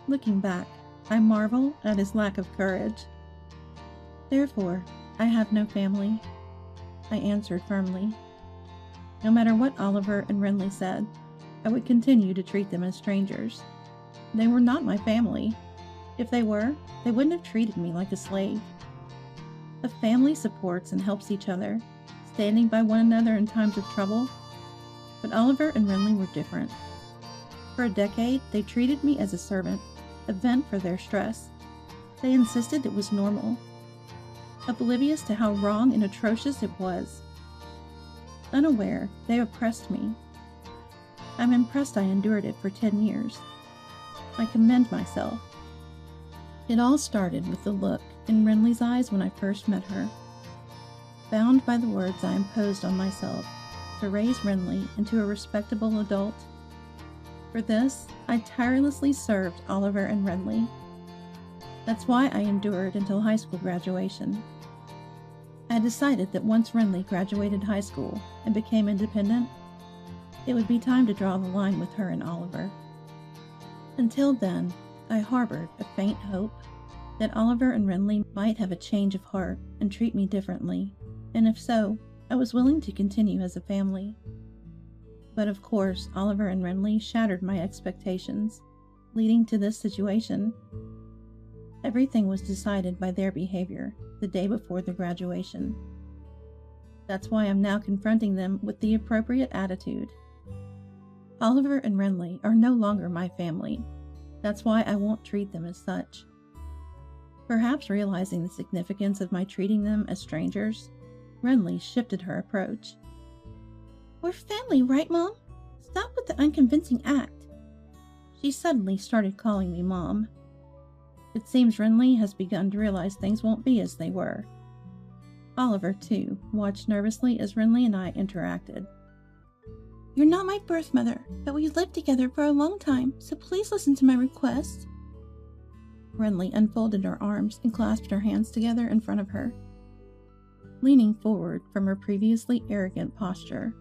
Looking back, I marvel at his lack of courage. Therefore, I have no family, I answered firmly. No matter what Oliver and Renly said, I would continue to treat them as strangers. They were not my family. If they were, they wouldn't have treated me like a slave. A family supports and helps each other, standing by one another in times of trouble. But Oliver and Renly were different. For a decade, they treated me as a servant, a vent for their stress. They insisted it was normal, oblivious to how wrong and atrocious it was. Unaware, they oppressed me. I'm impressed I endured it for 10 years. I commend myself. It all started with the look in Renly's eyes when I first met her. Bound by the words I imposed on myself to raise Renly into a respectable adult. For this, I tirelessly served Oliver and Renly. That's why I endured until high school graduation. I decided that once Renly graduated high school and became independent, it would be time to draw the line with her and Oliver. Until then, I harbored a faint hope that Oliver and Renly might have a change of heart and treat me differently, and if so, I was willing to continue as a family. But of course, Oliver and Renly shattered my expectations, leading to this situation. Everything was decided by their behavior the day before the graduation. That's why I'm now confronting them with the appropriate attitude. Oliver and Renly are no longer my family. That's why I won't treat them as such. Perhaps realizing the significance of my treating them as strangers, Renly shifted her approach. We're family, right, Mom? Stop with the unconvincing act. She suddenly started calling me Mom. It seems Renly has begun to realize things won't be as they were. Oliver, too, watched nervously as Renly and I interacted. You're not my birth mother, but we've lived together for a long time, so please listen to my request. Renly unfolded her arms and clasped her hands together in front of her, leaning forward from her previously arrogant posture.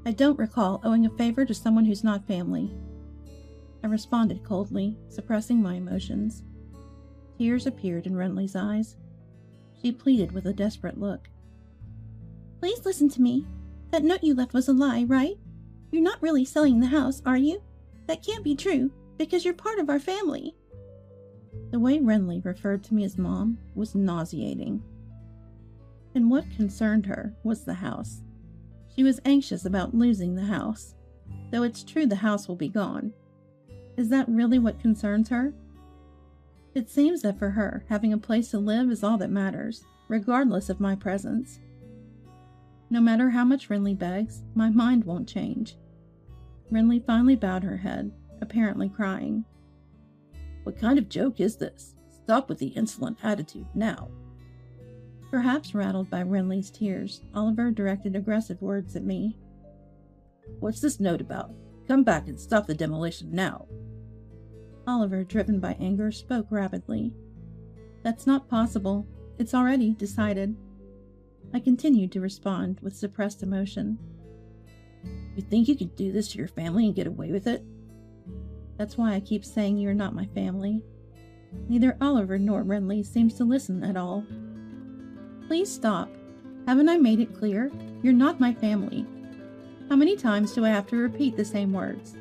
I don't recall owing a favor to someone who's not family. I responded coldly, suppressing my emotions. Tears appeared in Renly's eyes. She pleaded with a desperate look. Please listen to me. That note you left was a lie, right? You're not really selling the house, are you? That can't be true, because you're part of our family. The way Renly referred to me as Mom was nauseating. And what concerned her was the house. She was anxious about losing the house, though it's true the house will be gone. Is that really what concerns her? It seems that for her, having a place to live is all that matters, regardless of my presence. No matter how much Renly begs, my mind won't change. Renly finally bowed her head, apparently crying. What kind of joke is this? Stop with the insolent attitude now. Perhaps rattled by Renly's tears, Oliver directed aggressive words at me. What's this note about? Come back and stop the demolition now. Oliver, driven by anger, spoke rapidly. That's not possible. It's already decided. I continued to respond with suppressed emotion. You think you can do this to your family and get away with it? That's why I keep saying you're not my family. Neither Oliver nor Renly seems to listen at all. Please stop. Haven't I made it clear? You're not my family. How many times do I have to repeat the same words?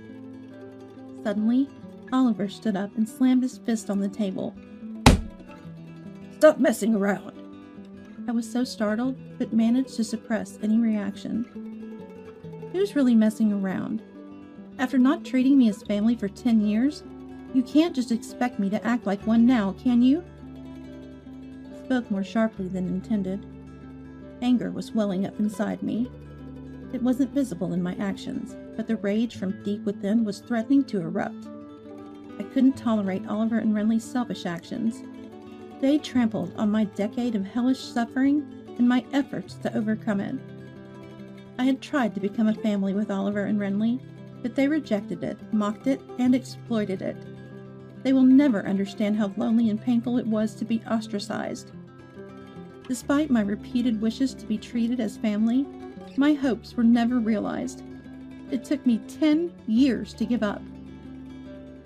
Suddenly, Oliver stood up and slammed his fist on the table. Stop messing around. I was so startled, but managed to suppress any reaction. Who's really messing around? After not treating me as family for 10 years, you can't just expect me to act like one now, can you? I spoke more sharply than intended. Anger was welling up inside me. It wasn't visible in my actions, but the rage from deep within was threatening to erupt. I couldn't tolerate Oliver and Renly's selfish actions. They trampled on my decade of hellish suffering and my efforts to overcome it. I had tried to become a family with Oliver and Renly, but they rejected it, mocked it, and exploited it. They will never understand how lonely and painful it was to be ostracized. Despite my repeated wishes to be treated as family, my hopes were never realized. It took me 10 years to give up.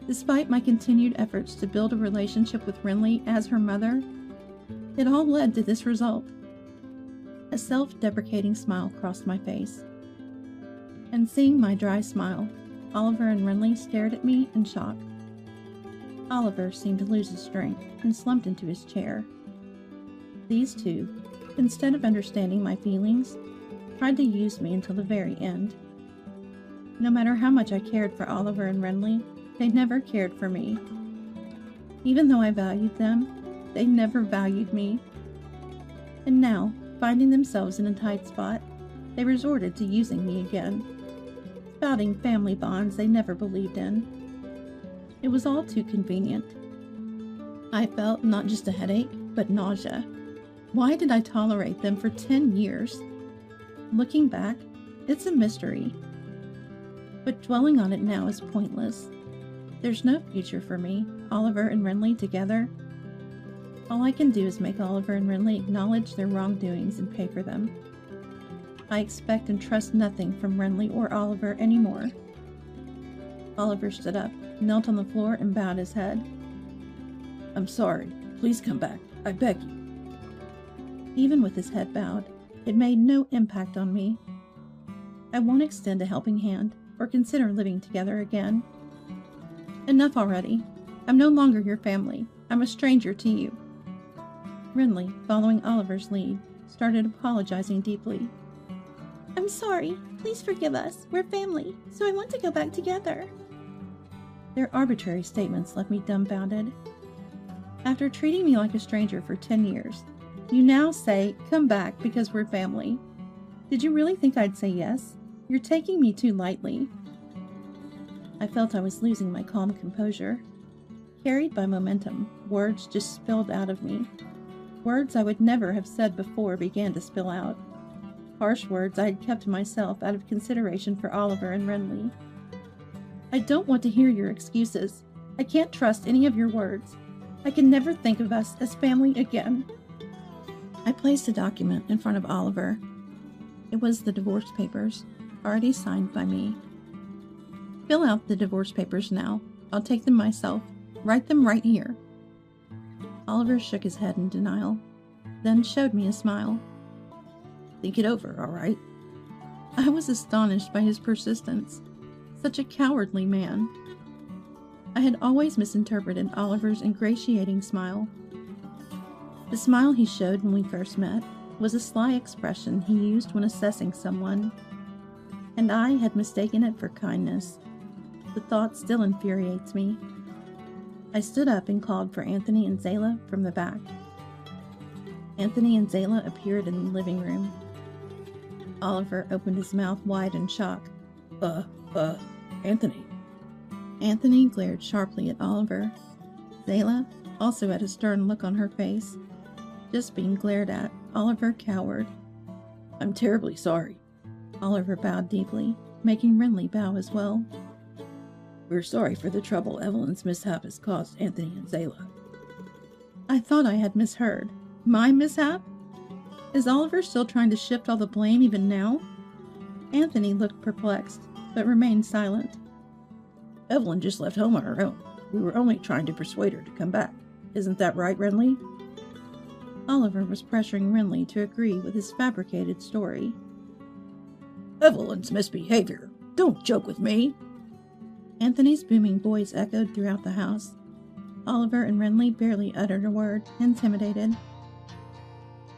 Despite my continued efforts to build a relationship with Renly as her mother, it all led to this result. A self-deprecating smile crossed my face. And seeing my dry smile, Oliver and Renly stared at me in shock. Oliver seemed to lose his strength and slumped into his chair. These two, instead of understanding my feelings, tried to use me until the very end. No matter how much I cared for Oliver and Renly, they never cared for me. Even though I valued them, they never valued me. And now, finding themselves in a tight spot, they resorted to using me again. spouting family bonds they never believed in. It was all too convenient. I felt not just a headache, but nausea. Why did I tolerate them for 10 years? Looking back, it's a mystery. But dwelling on it now is pointless. There's no future for me, Oliver and Renly together. All I can do is make Oliver and Renly acknowledge their wrongdoings and pay for them. I expect and trust nothing from Renly or Oliver anymore. Oliver stood up, knelt on the floor, and bowed his head. I'm sorry. Please come back. I beg you. Even with his head bowed, it made no impact on me. I won't extend a helping hand or consider living together again. Enough already. I'm no longer your family. I'm a stranger to you. Renly, following Oliver's lead, started apologizing deeply. I'm sorry. Please forgive us. We're family, so I want to go back together. Their arbitrary statements left me dumbfounded. After treating me like a stranger for 10 years, you now say, come back because we're family. Did you really think I'd say yes? You're taking me too lightly. I felt I was losing my calm composure. Carried by momentum, words just spilled out of me. Words I would never have said before began to spill out. Harsh words I had kept to myself out of consideration for Oliver and Renly. I don't want to hear your excuses. I can't trust any of your words. I can never think of us as family again. I placed a document in front of Oliver. It was the divorce papers, already signed by me. Fill out the divorce papers now. I'll take them myself. Write them right here. Oliver shook his head in denial, then showed me a smile. Think it over, all right? I was astonished by his persistence. Such a cowardly man. I had always misinterpreted Oliver's ingratiating smile. The smile he showed when we first met was a sly expression he used when assessing someone, and I had mistaken it for kindness. The thought still infuriates me. I stood up and called for Anthony and Zayla from the back. Anthony and Zayla appeared in the living room. Oliver opened his mouth wide in shock. Anthony. Anthony glared sharply at Oliver. Zayla also had a stern look on her face. Just being glared at, Oliver cowered. I'm terribly sorry. Oliver bowed deeply, making Renly bow as well. We're sorry for the trouble Evelyn's mishap has caused Anthony and Zayla. I thought I had misheard. My mishap? Is Oliver still trying to shift all the blame even now? Anthony looked perplexed, but remained silent. Evelyn just left home on her own. We were only trying to persuade her to come back. Isn't that right, Renly? Oliver was pressuring Renly to agree with his fabricated story. Evelyn's misbehavior. Don't joke with me. Anthony's booming voice echoed throughout the house. Oliver and Renly barely uttered a word, intimidated.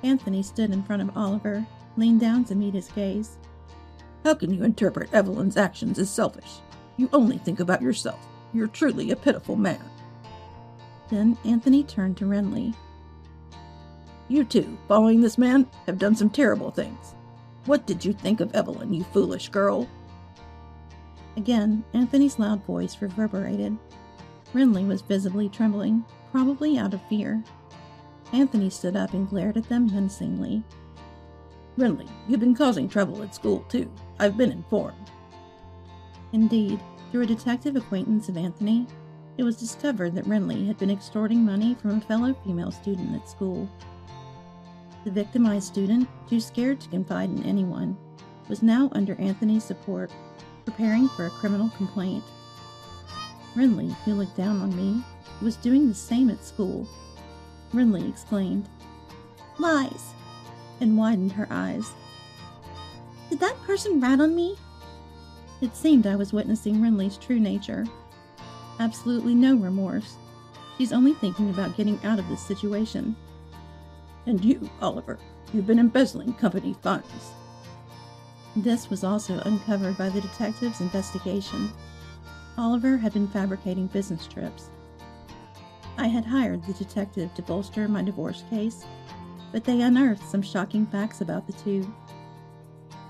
Anthony stood in front of Oliver, leaned down to meet his gaze. How can you interpret Evelyn's actions as selfish? You only think about yourself. You're truly a pitiful man. Then Anthony turned to Renly. You two, following this man, have done some terrible things. What did you think of Evelyn, you foolish girl? Again, Anthony's loud voice reverberated. Renly was visibly trembling, probably out of fear. Anthony stood up and glared at them menacingly. Renly, you've been causing trouble at school, too. I've been informed. Indeed, through a detective acquaintance of Anthony, it was discovered that Renly had been extorting money from a fellow female student at school. The victimized student, too scared to confide in anyone, was now under Anthony's support, preparing for a criminal complaint. Renly, who looked down on me, was doing the same at school. Renly exclaimed, "Lies!" and widened her eyes. "Did that person rat on me?" It seemed I was witnessing Renly's true nature. Absolutely no remorse. She's only thinking about getting out of this situation. And you, Oliver, you've been embezzling company funds. This was also uncovered by the detective's investigation. Oliver had been fabricating business trips. I had hired the detective to bolster my divorce case, but they unearthed some shocking facts about the two.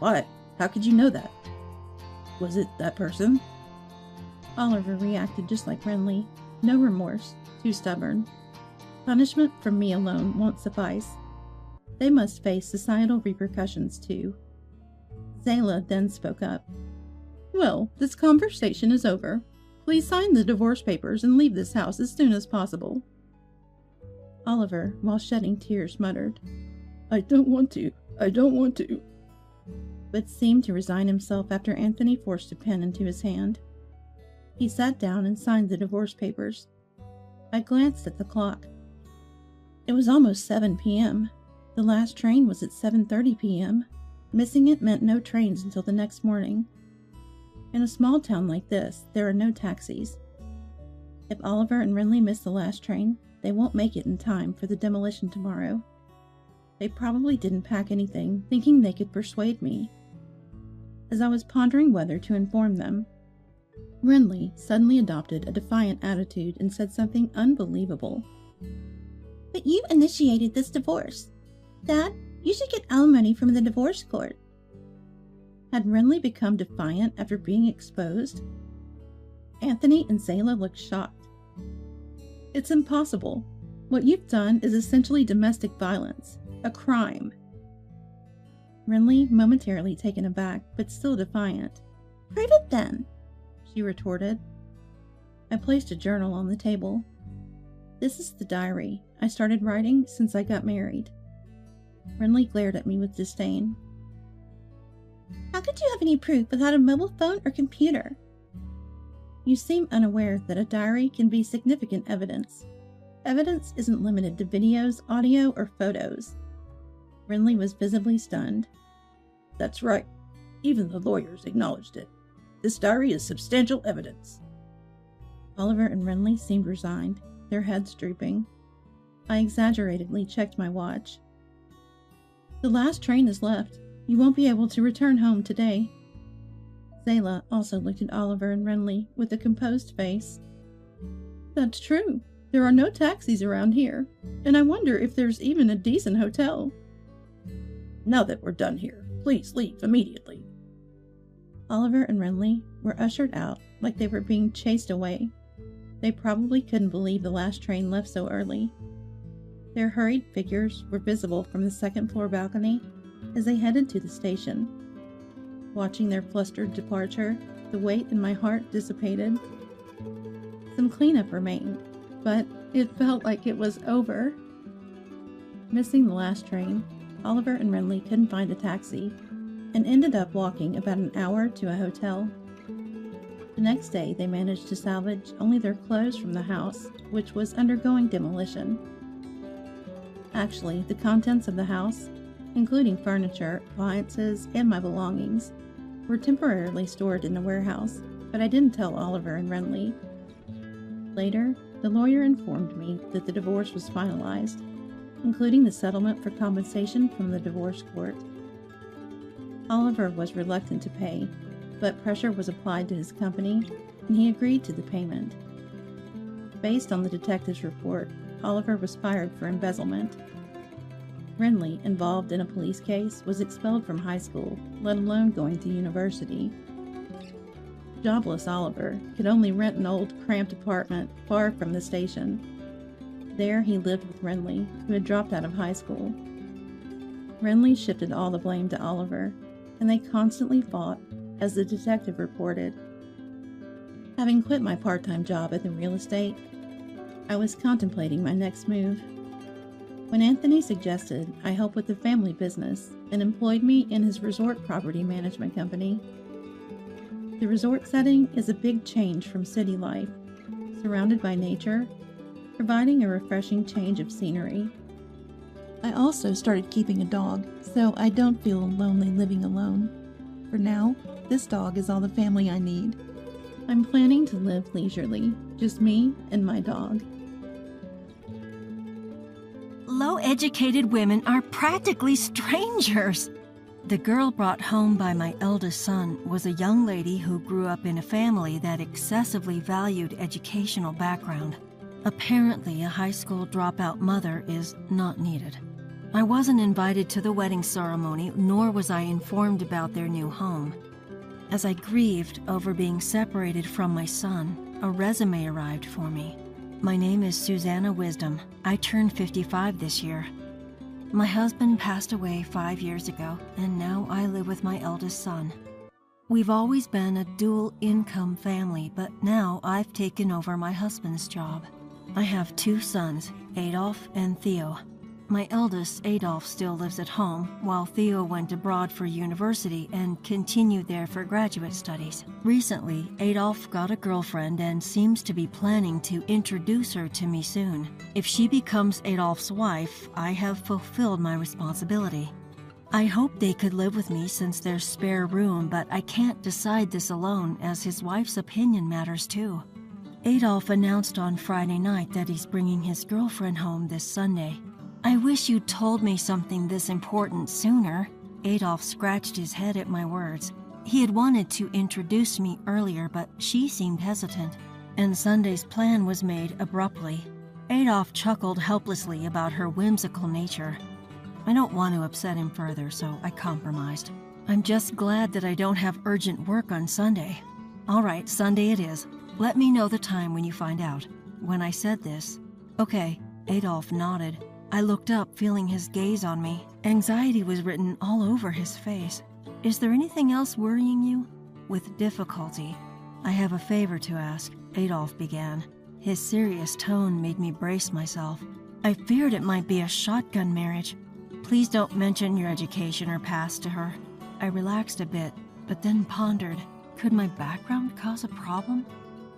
Why? How could you know that? Was it that person? Oliver reacted just like Renly. No remorse, too stubborn. Punishment from me alone won't suffice. They must face societal repercussions too. Zayla then spoke up. Well, this conversation is over. Please sign the divorce papers and leave this house as soon as possible. Oliver, while shedding tears, muttered, I don't want to, but seemed to resign himself after Anthony forced a pen into his hand. He sat down and signed the divorce papers. I glanced at the clock. It was almost 7 p.m. The last train was at 7:30 p.m. Missing it meant no trains until the next morning. In a small town like this, there are no taxis. If Oliver and Renly miss the last train, they won't make it in time for the demolition tomorrow. They probably didn't pack anything, thinking they could persuade me. As I was pondering whether to inform them, Renly suddenly adopted a defiant attitude and said something unbelievable. But you initiated this divorce. Dad, you should get alimony from the divorce court. Had Renly become defiant after being exposed? Anthony and Zayla looked shocked. It's impossible. What you've done is essentially domestic violence, a crime. Renly, momentarily taken aback, but still defiant. Prove it then, she retorted. I placed a journal on the table. This is the diary I started writing since I got married. Renly glared at me with disdain. How could you have any proof without a mobile phone or computer? You seem unaware that a diary can be significant evidence. Evidence isn't limited to videos, audio, or photos. Renly was visibly stunned. That's right. Even the lawyers acknowledged it. This diary is substantial evidence. Oliver and Renly seemed resigned, their heads drooping. I exaggeratedly checked my watch. The last train is left. You won't be able to return home today. Zayla also looked at Oliver and Renly with a composed face. That's true. There are no taxis around here, and I wonder if there's even a decent hotel. Now that we're done here, please leave immediately. Oliver and Renly were ushered out like they were being chased away. They probably couldn't believe the last train left so early. Their hurried figures were visible from the second-floor balcony as they headed to the station. Watching their flustered departure, the weight in my heart dissipated. Some cleanup remained, but it felt like it was over. Missing the last train, Oliver and Renly couldn't find a taxi and ended up walking about an hour to a hotel. The next day, they managed to salvage only their clothes from the house, which was undergoing demolition. Actually, the contents of the house, including furniture, appliances, and my belongings, were temporarily stored in a warehouse, but I didn't tell Oliver and Renly. Later, the lawyer informed me that the divorce was finalized, including the settlement for compensation from the divorce court. Oliver was reluctant to pay, but pressure was applied to his company, and he agreed to the payment. Based on the detective's report, Oliver was fired for embezzlement. Renly, involved in a police case, was expelled from high school, let alone going to university. Jobless Oliver could only rent an old, cramped apartment far from the station. There he lived with Renly, who had dropped out of high school. Renly shifted all the blame to Oliver, and they constantly fought, as the detective reported. Having quit my part-time job at the real estate, I was contemplating my next move. When Anthony suggested I help with the family business and employed me in his resort property management company. The resort setting is a big change from city life, surrounded by nature, providing a refreshing change of scenery. I also started keeping a dog, so I don't feel lonely living alone. For now, this dog is all the family I need. I'm planning to live leisurely, just me and my dog. Low-educated women are practically strangers. The girl brought home by my eldest son was a young lady who grew up in a family that excessively valued educational background. Apparently, a high school dropout mother is not needed. I wasn't invited to the wedding ceremony, nor was I informed about their new home. As I grieved over being separated from my son, a resume arrived for me. My name is Susanna Wisdom. I turned 55 this year. My husband passed away 5 years ago, and now I live with my eldest son. We've always been a dual-income family, but now I've taken over my husband's job. I have 2 sons, Adolf and Theo. My eldest, Adolf, still lives at home, while Theo went abroad for university and continued there for graduate studies. Recently, Adolf got a girlfriend and seems to be planning to introduce her to me soon. If she becomes Adolf's wife, I have fulfilled my responsibility. I hope they could live with me since there's spare room, but I can't decide this alone as his wife's opinion matters too. Adolf announced on Friday night that he's bringing his girlfriend home this Sunday. I wish you'd told me something this important sooner. Adolf scratched his head at my words. He had wanted to introduce me earlier, but she seemed hesitant, and Sunday's plan was made abruptly. Adolf chuckled helplessly about her whimsical nature. I don't want to upset him further, so I compromised. I'm just glad that I don't have urgent work on Sunday. All right, Sunday it is. Let me know the time when you find out. When I said this, okay, Adolf nodded. I looked up, feeling his gaze on me. Anxiety was written all over his face. Is there anything else worrying you? With difficulty. I have a favor to ask, Adolf began. His serious tone made me brace myself. I feared it might be a shotgun marriage. Please don't mention your education or past to her. I relaxed a bit, but then pondered. Could my background cause a problem?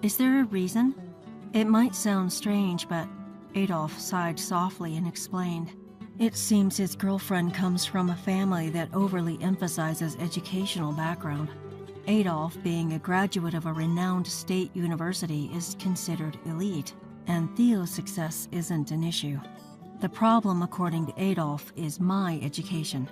Is there a reason? It might sound strange, but Adolf sighed softly and explained. It seems his girlfriend comes from a family that overly emphasizes educational background. Adolf, being a graduate of a renowned state university, is considered elite, and Theo's success isn't an issue. The problem, according to Adolf, is my education.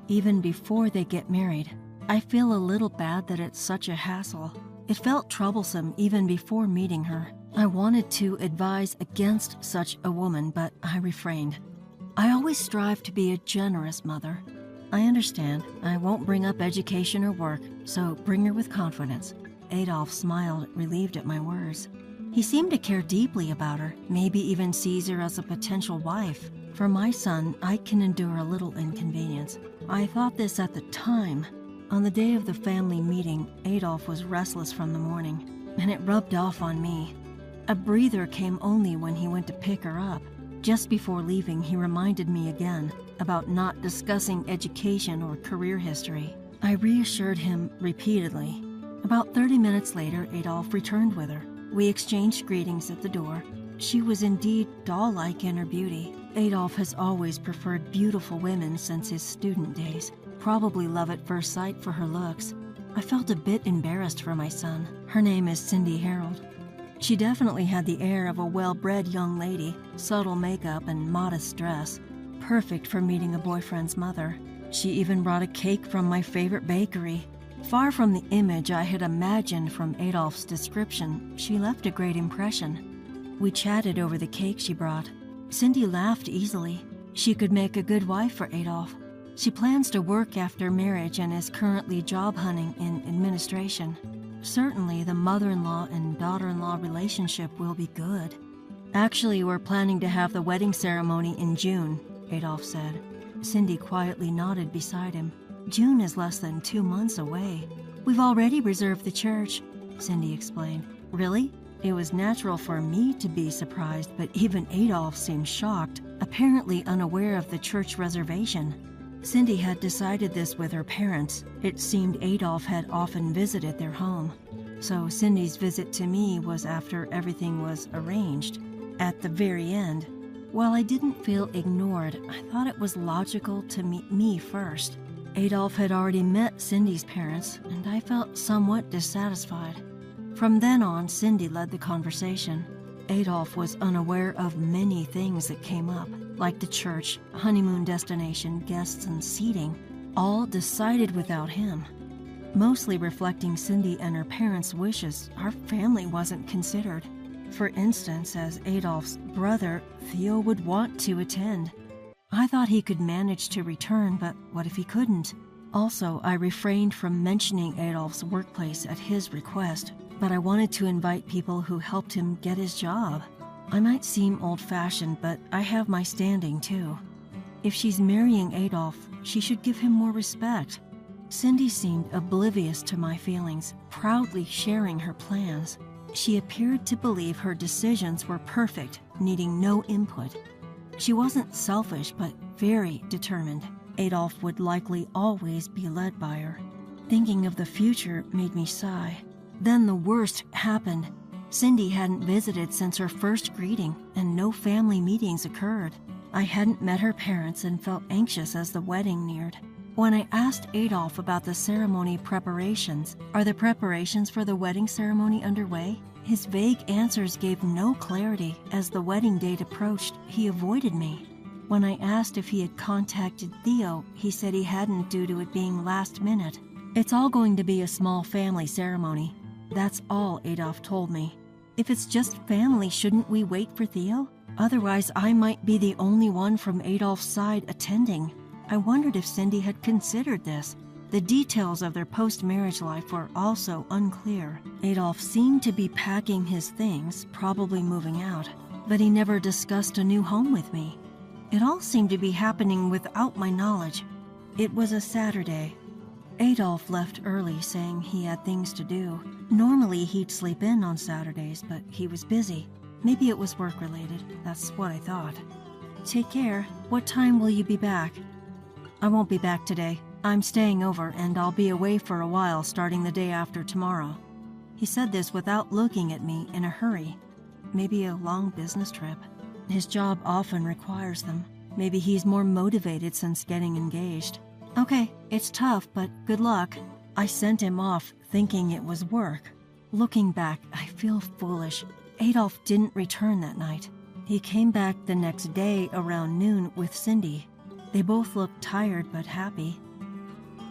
Even before they get married, I feel a little bad that it's such a hassle. It felt troublesome even before meeting her. I wanted to advise against such a woman, but I refrained. I always strive to be a generous mother. I understand. I won't bring up education or work, so bring her with confidence. Adolf smiled, relieved at my words. He seemed to care deeply about her, maybe even sees her as a potential wife. For my son, I can endure a little inconvenience. I thought this at the time. On the day of the family meeting, Adolf was restless from the morning, and it rubbed off on me. A breather came only when he went to pick her up. Just before leaving, he reminded me again about not discussing education or career history. I reassured him repeatedly. About 30 minutes later, Adolf returned with her. We exchanged greetings at the door. She was indeed doll-like in her beauty. Adolf has always preferred beautiful women since his student days. Probably love at first sight for her looks. I felt a bit embarrassed for my son. Her name is Cindy Harold. She definitely had the air of a well-bred young lady, subtle makeup and modest dress, perfect for meeting a boyfriend's mother. She even brought a cake from my favorite bakery. Far from the image I had imagined from Adolf's description, she left a great impression. We chatted over the cake she brought. Cindy laughed easily. She could make a good wife for Adolf. She plans to work after marriage and is currently job hunting in administration. Certainly, the mother-in-law and daughter-in-law relationship will be good. Actually, we're planning to have the wedding ceremony in June, Adolf said. Cindy quietly nodded beside him. June is less than 2 months away. We've already reserved the church, Cindy explained. Really? It was natural for me to be surprised, but even Adolf seemed shocked, apparently unaware of the church reservation. Cindy had decided this with her parents. It seemed Adolf had often visited their home. So Cindy's visit to me was after everything was arranged. At the very end, while I didn't feel ignored, I thought it was logical to meet me first. Adolf had already met Cindy's parents, and I felt somewhat dissatisfied. From then on, Cindy led the conversation. Adolf was unaware of many things that came up, like the church, honeymoon destination, guests, and seating, all decided without him. Mostly reflecting Cindy and her parents' wishes, our family wasn't considered. For instance, as Adolf's brother, Theo would want to attend. I thought he could manage to return, but what if he couldn't? Also, I refrained from mentioning Adolf's workplace at his request, but I wanted to invite people who helped him get his job. I might seem old-fashioned, but I have my standing too. If she's marrying Adolf, she should give him more respect. Cindy seemed oblivious to my feelings, proudly sharing her plans. She appeared to believe her decisions were perfect, needing no input. She wasn't selfish, but very determined. Adolf would likely always be led by her. Thinking of the future made me sigh. Then the worst happened. Cindy hadn't visited since her first greeting, and no family meetings occurred. I hadn't met her parents and felt anxious as the wedding neared. When I asked Adolf about the ceremony preparations, are the preparations for the wedding ceremony underway? His vague answers gave no clarity. As the wedding date approached, he avoided me. When I asked if he had contacted Theo, he said he hadn't due to it being last minute. It's all going to be a small family ceremony. That's all Adolf told me. If it's just family, shouldn't we wait for Theo? Otherwise, I might be the only one from Adolf's side attending. I wondered if Cindy had considered this. The details of their post-marriage life were also unclear. Adolf seemed to be packing his things, probably moving out, but he never discussed a new home with me. It all seemed to be happening without my knowledge. It was a Saturday. Adolf left early, saying he had things to do. Normally, he'd sleep in on Saturdays, but he was busy. Maybe it was work-related. That's what I thought. Take care. What time will you be back? I won't be back today. I'm staying over, and I'll be away for a while starting the day after tomorrow. He said this without looking at me in a hurry. Maybe a long business trip. His job often requires them. Maybe he's more motivated since getting engaged. Okay, it's tough, but good luck. I sent him off thinking it was work. Looking back, I feel foolish. Adolf didn't return that night. He came back the next day around noon with Cindy. They both looked tired but happy.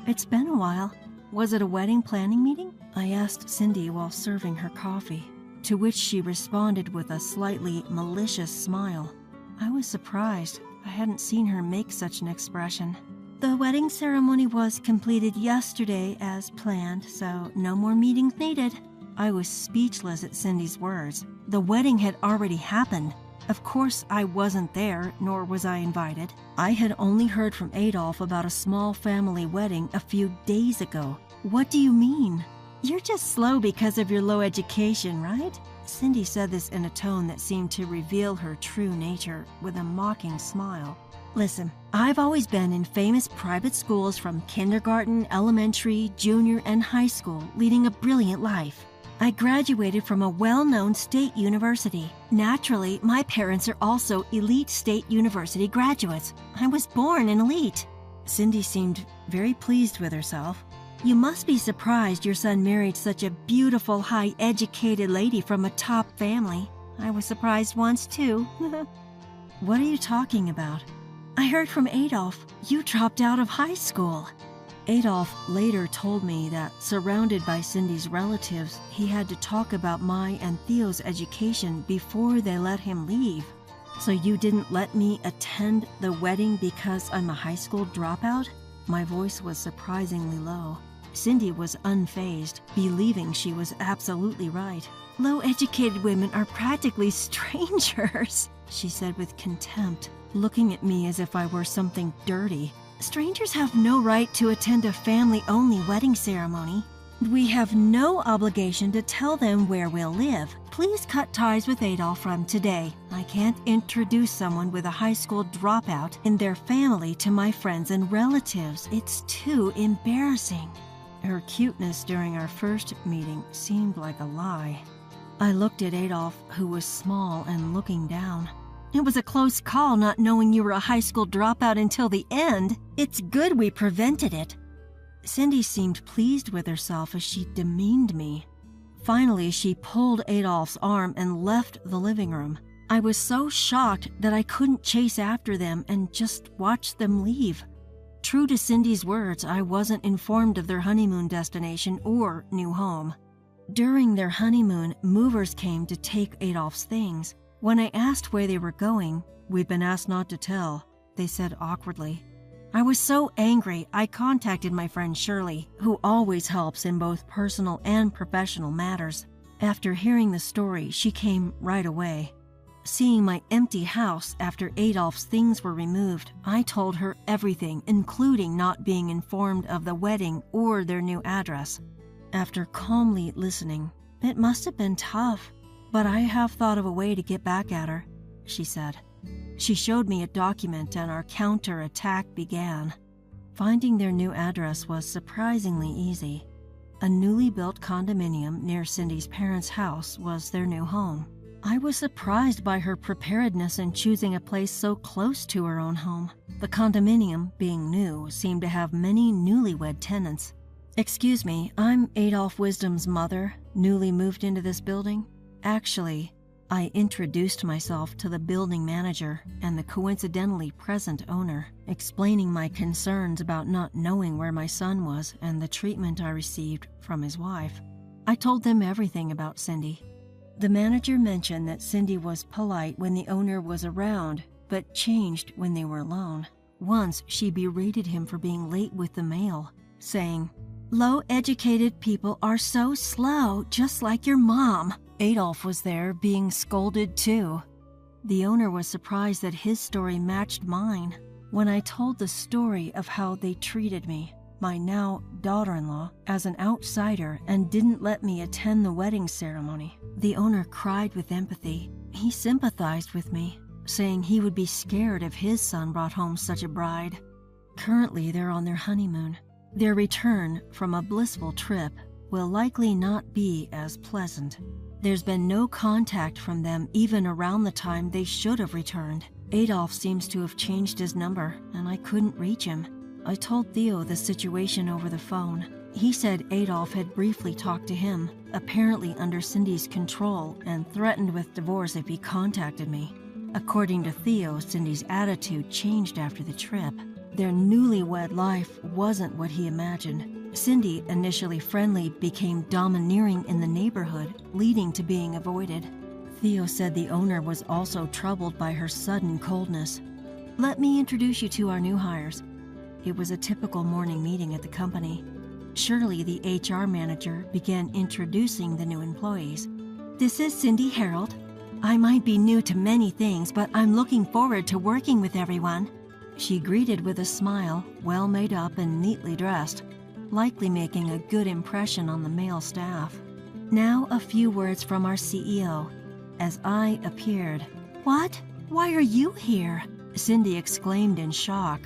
It's been a while. Was it a wedding planning meeting? I asked Cindy while serving her coffee, to which she responded with a slightly malicious smile. I was surprised. I hadn't seen her make such an expression. The wedding ceremony was completed yesterday as planned, so no more meetings needed. I was speechless at Cindy's words. The wedding had already happened. Of course, I wasn't there, nor was I invited. I had only heard from Adolf about a small family wedding a few days ago. What do you mean? You're just slow because of your low education, right? Cindy said this in a tone that seemed to reveal her true nature with a mocking smile. Listen, I've always been in famous private schools from kindergarten, elementary, junior, and high school, leading a brilliant life. I graduated from a well-known state university. Naturally, my parents are also elite state university graduates. I was born an elite. Cindy seemed very pleased with herself. You must be surprised your son married such a beautiful, high-educated lady from a top family. I was surprised once, too. What are you talking about? I heard from Adolf. You dropped out of high school. Adolf later told me that, surrounded by Cindy's relatives, he had to talk about my and Theo's education before they let him leave. So you didn't let me attend the wedding because I'm a high school dropout? My voice was surprisingly low. Cindy was unfazed, believing she was absolutely right. Low-educated women are practically strangers, she said with contempt, looking at me as if I were something dirty. Strangers have no right to attend a family-only wedding ceremony. We have no obligation to tell them where we'll live. Please cut ties with Adolf from today. I can't introduce someone with a high school dropout and their family to my friends and relatives. It's too embarrassing. Her cuteness during our first meeting seemed like a lie. I looked at Adolf, who was small and looking down. It was a close call not knowing you were a high school dropout until the end. It's good we prevented it. Cindy seemed pleased with herself as she demeaned me. Finally, she pulled Adolf's arm and left the living room. I was so shocked that I couldn't chase after them and just watch them leave. True to Cindy's words, I wasn't informed of their honeymoon destination or new home. During their honeymoon, movers came to take Adolf's things. When I asked where they were going, "We've been asked not to tell," they said awkwardly. I was so angry, I contacted my friend Shirley, who always helps in both personal and professional matters. After hearing the story, she came right away. Seeing my empty house after Adolf's things were removed, I told her everything, including not being informed of the wedding or their new address. After calmly listening, "It must have been tough, but I have thought of a way to get back at her," she said. She showed me a document and our counter-attack began. Finding their new address was surprisingly easy. A newly built condominium near Cindy's parents' house was their new home. I was surprised by her preparedness in choosing a place so close to her own home. The condominium, being new, seemed to have many newlywed tenants. "Excuse me, I'm Adolf Wisdom's mother, newly moved into this building." Actually, I introduced myself to the building manager and the coincidentally present owner, explaining my concerns about not knowing where my son was and the treatment I received from his wife. I told them everything about Cindy. The manager mentioned that Cindy was polite when the owner was around, but changed when they were alone. Once, she berated him for being late with the mail, saying, "Low-educated people are so slow, just like your mom." Adolf was there, being scolded too. The owner was surprised that his story matched mine. When I told the story of how they treated me, my now daughter-in-law, as an outsider and didn't let me attend the wedding ceremony, the owner cried with empathy. He sympathized with me, saying he would be scared if his son brought home such a bride. Currently, they're on their honeymoon. Their return from a blissful trip will likely not be as pleasant. There's been no contact from them even around the time they should have returned. Adolf seems to have changed his number, and I couldn't reach him. I told Theo the situation over the phone. He said Adolf had briefly talked to him, apparently under Cindy's control, and threatened with divorce if he contacted me. According to Theo, Cindy's attitude changed after the trip. Their newlywed life wasn't what he imagined. Cindy, initially friendly, became domineering in the neighborhood, leading to being avoided. Theo said the owner was also troubled by her sudden coldness. "Let me introduce you to our new hires." It was a typical morning meeting at the company. Shirley, the HR manager, began introducing the new employees. "This is Cindy Harold. I might be new to many things, but I'm looking forward to working with everyone." She greeted with a smile, well made up and neatly dressed, likely making a good impression on the male staff. Now a few words from our CEO. As I appeared. "What? Why are you here?" Cindy exclaimed in shock.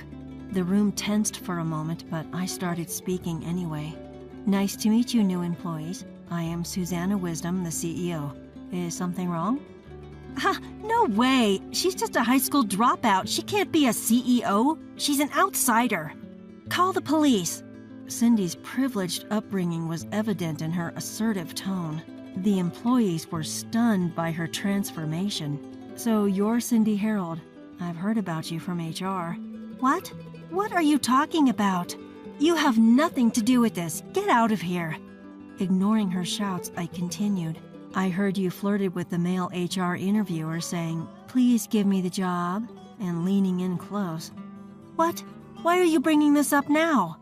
The room tensed for a moment, but I started speaking anyway. "Nice to meet you, new employees. I am Susanna Wisdom, the CEO. Is something wrong?" "Ha, no way! She's just a high school dropout. She can't be a CEO. She's an outsider. Call the police." Cindy's privileged upbringing was evident in her assertive tone. The employees were stunned by her transformation. "So you're Cindy Harold. I've heard about you from HR." "What? What are you talking about? You have nothing to do with this. Get out of here." Ignoring her shouts, I continued. "I heard you flirted with the male HR interviewer, saying, 'Please give me the job,' and leaning in close." "What? Why are you bringing this up now?"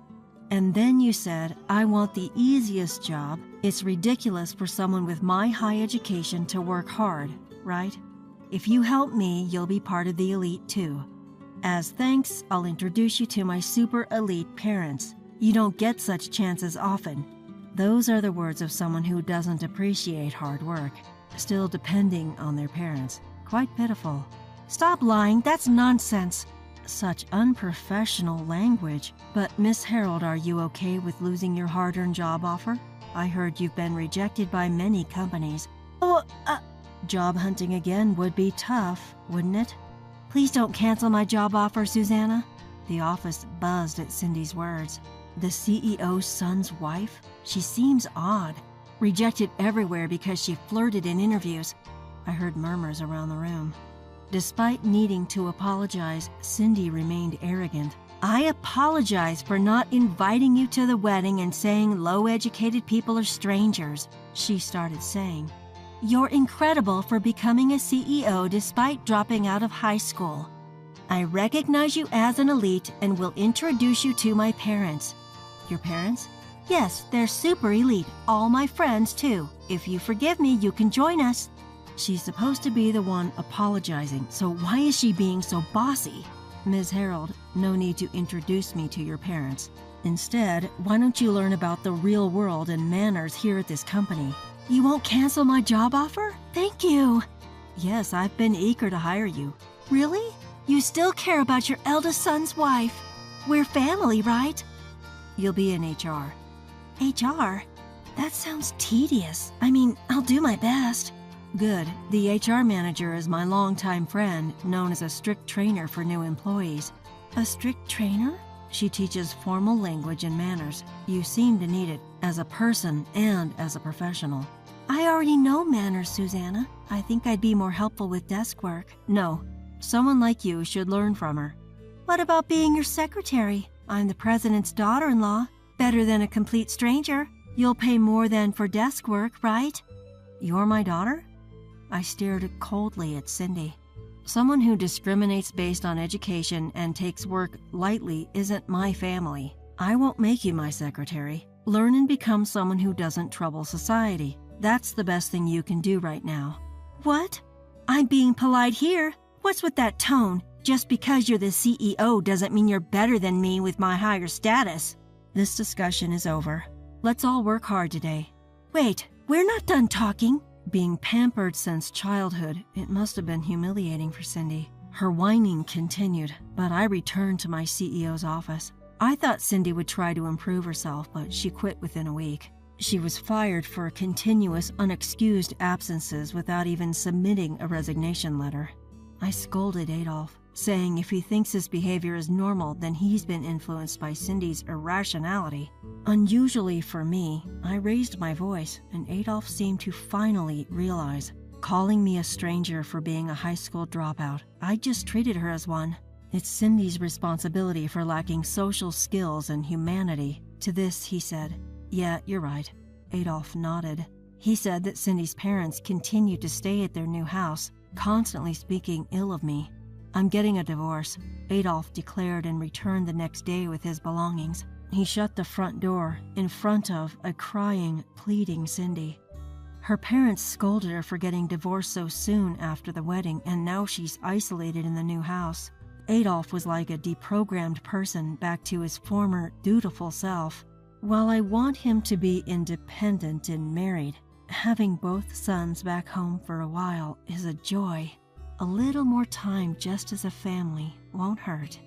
"And then you said, 'I want the easiest job. It's ridiculous for someone with my high education to work hard,' right? If you help me, you'll be part of the elite too. As thanks, I'll introduce you to my super elite parents. You don't get such chances often." Those are the words of someone who doesn't appreciate hard work, still depending on their parents. Quite pitiful. "Stop lying, that's nonsense." Such unprofessional language. "But Miss Harold, are you okay with losing your hard-earned job offer? I heard you've been rejected by many companies." "Oh, job hunting again would be tough, wouldn't it?" "Please don't cancel my job offer, Susanna." The office buzzed at Cindy's words. The CEO's son's wife? She seems odd. Rejected everywhere because she flirted in interviews. I heard murmurs around the room. Despite needing to apologize, Cindy remained arrogant. "I apologize for not inviting you to the wedding and saying low-educated people are strangers," she started saying. "You're incredible for becoming a CEO despite dropping out of high school." I recognize you as an elite and will introduce you to my parents. Your parents? Yes, they're super elite. All my friends, too. If you forgive me, you can join us. She's supposed to be the one apologizing, so why is she being so bossy? Ms. Harold, no need to introduce me to your parents. Instead, why don't you learn about the real world and manners here at this company? You won't cancel my job offer? Thank you. Yes, I've been eager to hire you. Really? You still care about your eldest son's wife? We're family, right? You'll be in HR. HR? That sounds tedious. I mean, I'll do my best. Good. The HR manager is my longtime friend, known as a strict trainer for new employees. A strict trainer? She teaches formal language and manners. You seem to need it, as a person and as a professional. I already know manners, Susanna. I think I'd be more helpful with desk work. No. Someone like you should learn from her. What about being your secretary? I'm the president's daughter-in-law. Better than a complete stranger. You'll pay more than for desk work, right? You're my daughter? I stared coldly at Cindy. Someone who discriminates based on education and takes work lightly isn't my family. I won't make you my secretary. Learn and become someone who doesn't trouble society. That's the best thing you can do right now. What? I'm being polite here. What's with that tone? Just because you're the CEO doesn't mean you're better than me with my higher status. This discussion is over. Let's all work hard today. Wait, we're not done talking. Being pampered since childhood, it must have been humiliating for Cindy. Her whining continued, but I returned to my CEO's office. I thought Cindy would try to improve herself, but she quit within a week. She was fired for continuous, unexcused absences without even submitting a resignation letter. I scolded Adolf, saying if he thinks his behavior is normal, then he's been influenced by Cindy's irrationality. Unusually for me, I raised my voice, and Adolf seemed to finally realize. Calling me a stranger for being a high school dropout, I just treated her as one. It's Cindy's responsibility for lacking social skills and humanity. To this, he said, "Yeah, you're right." Adolf nodded. He said that Cindy's parents continued to stay at their new house, constantly speaking ill of me. "I'm getting a divorce," Adolf declared and returned the next day with his belongings. He shut the front door in front of a crying, pleading Cindy. Her parents scolded her for getting divorced so soon after the wedding, and now she's isolated in the new house. Adolf was like a deprogrammed person back to his former dutiful self. While I want him to be independent and married, having both sons back home for a while is a joy. A little more time just as a family won't hurt.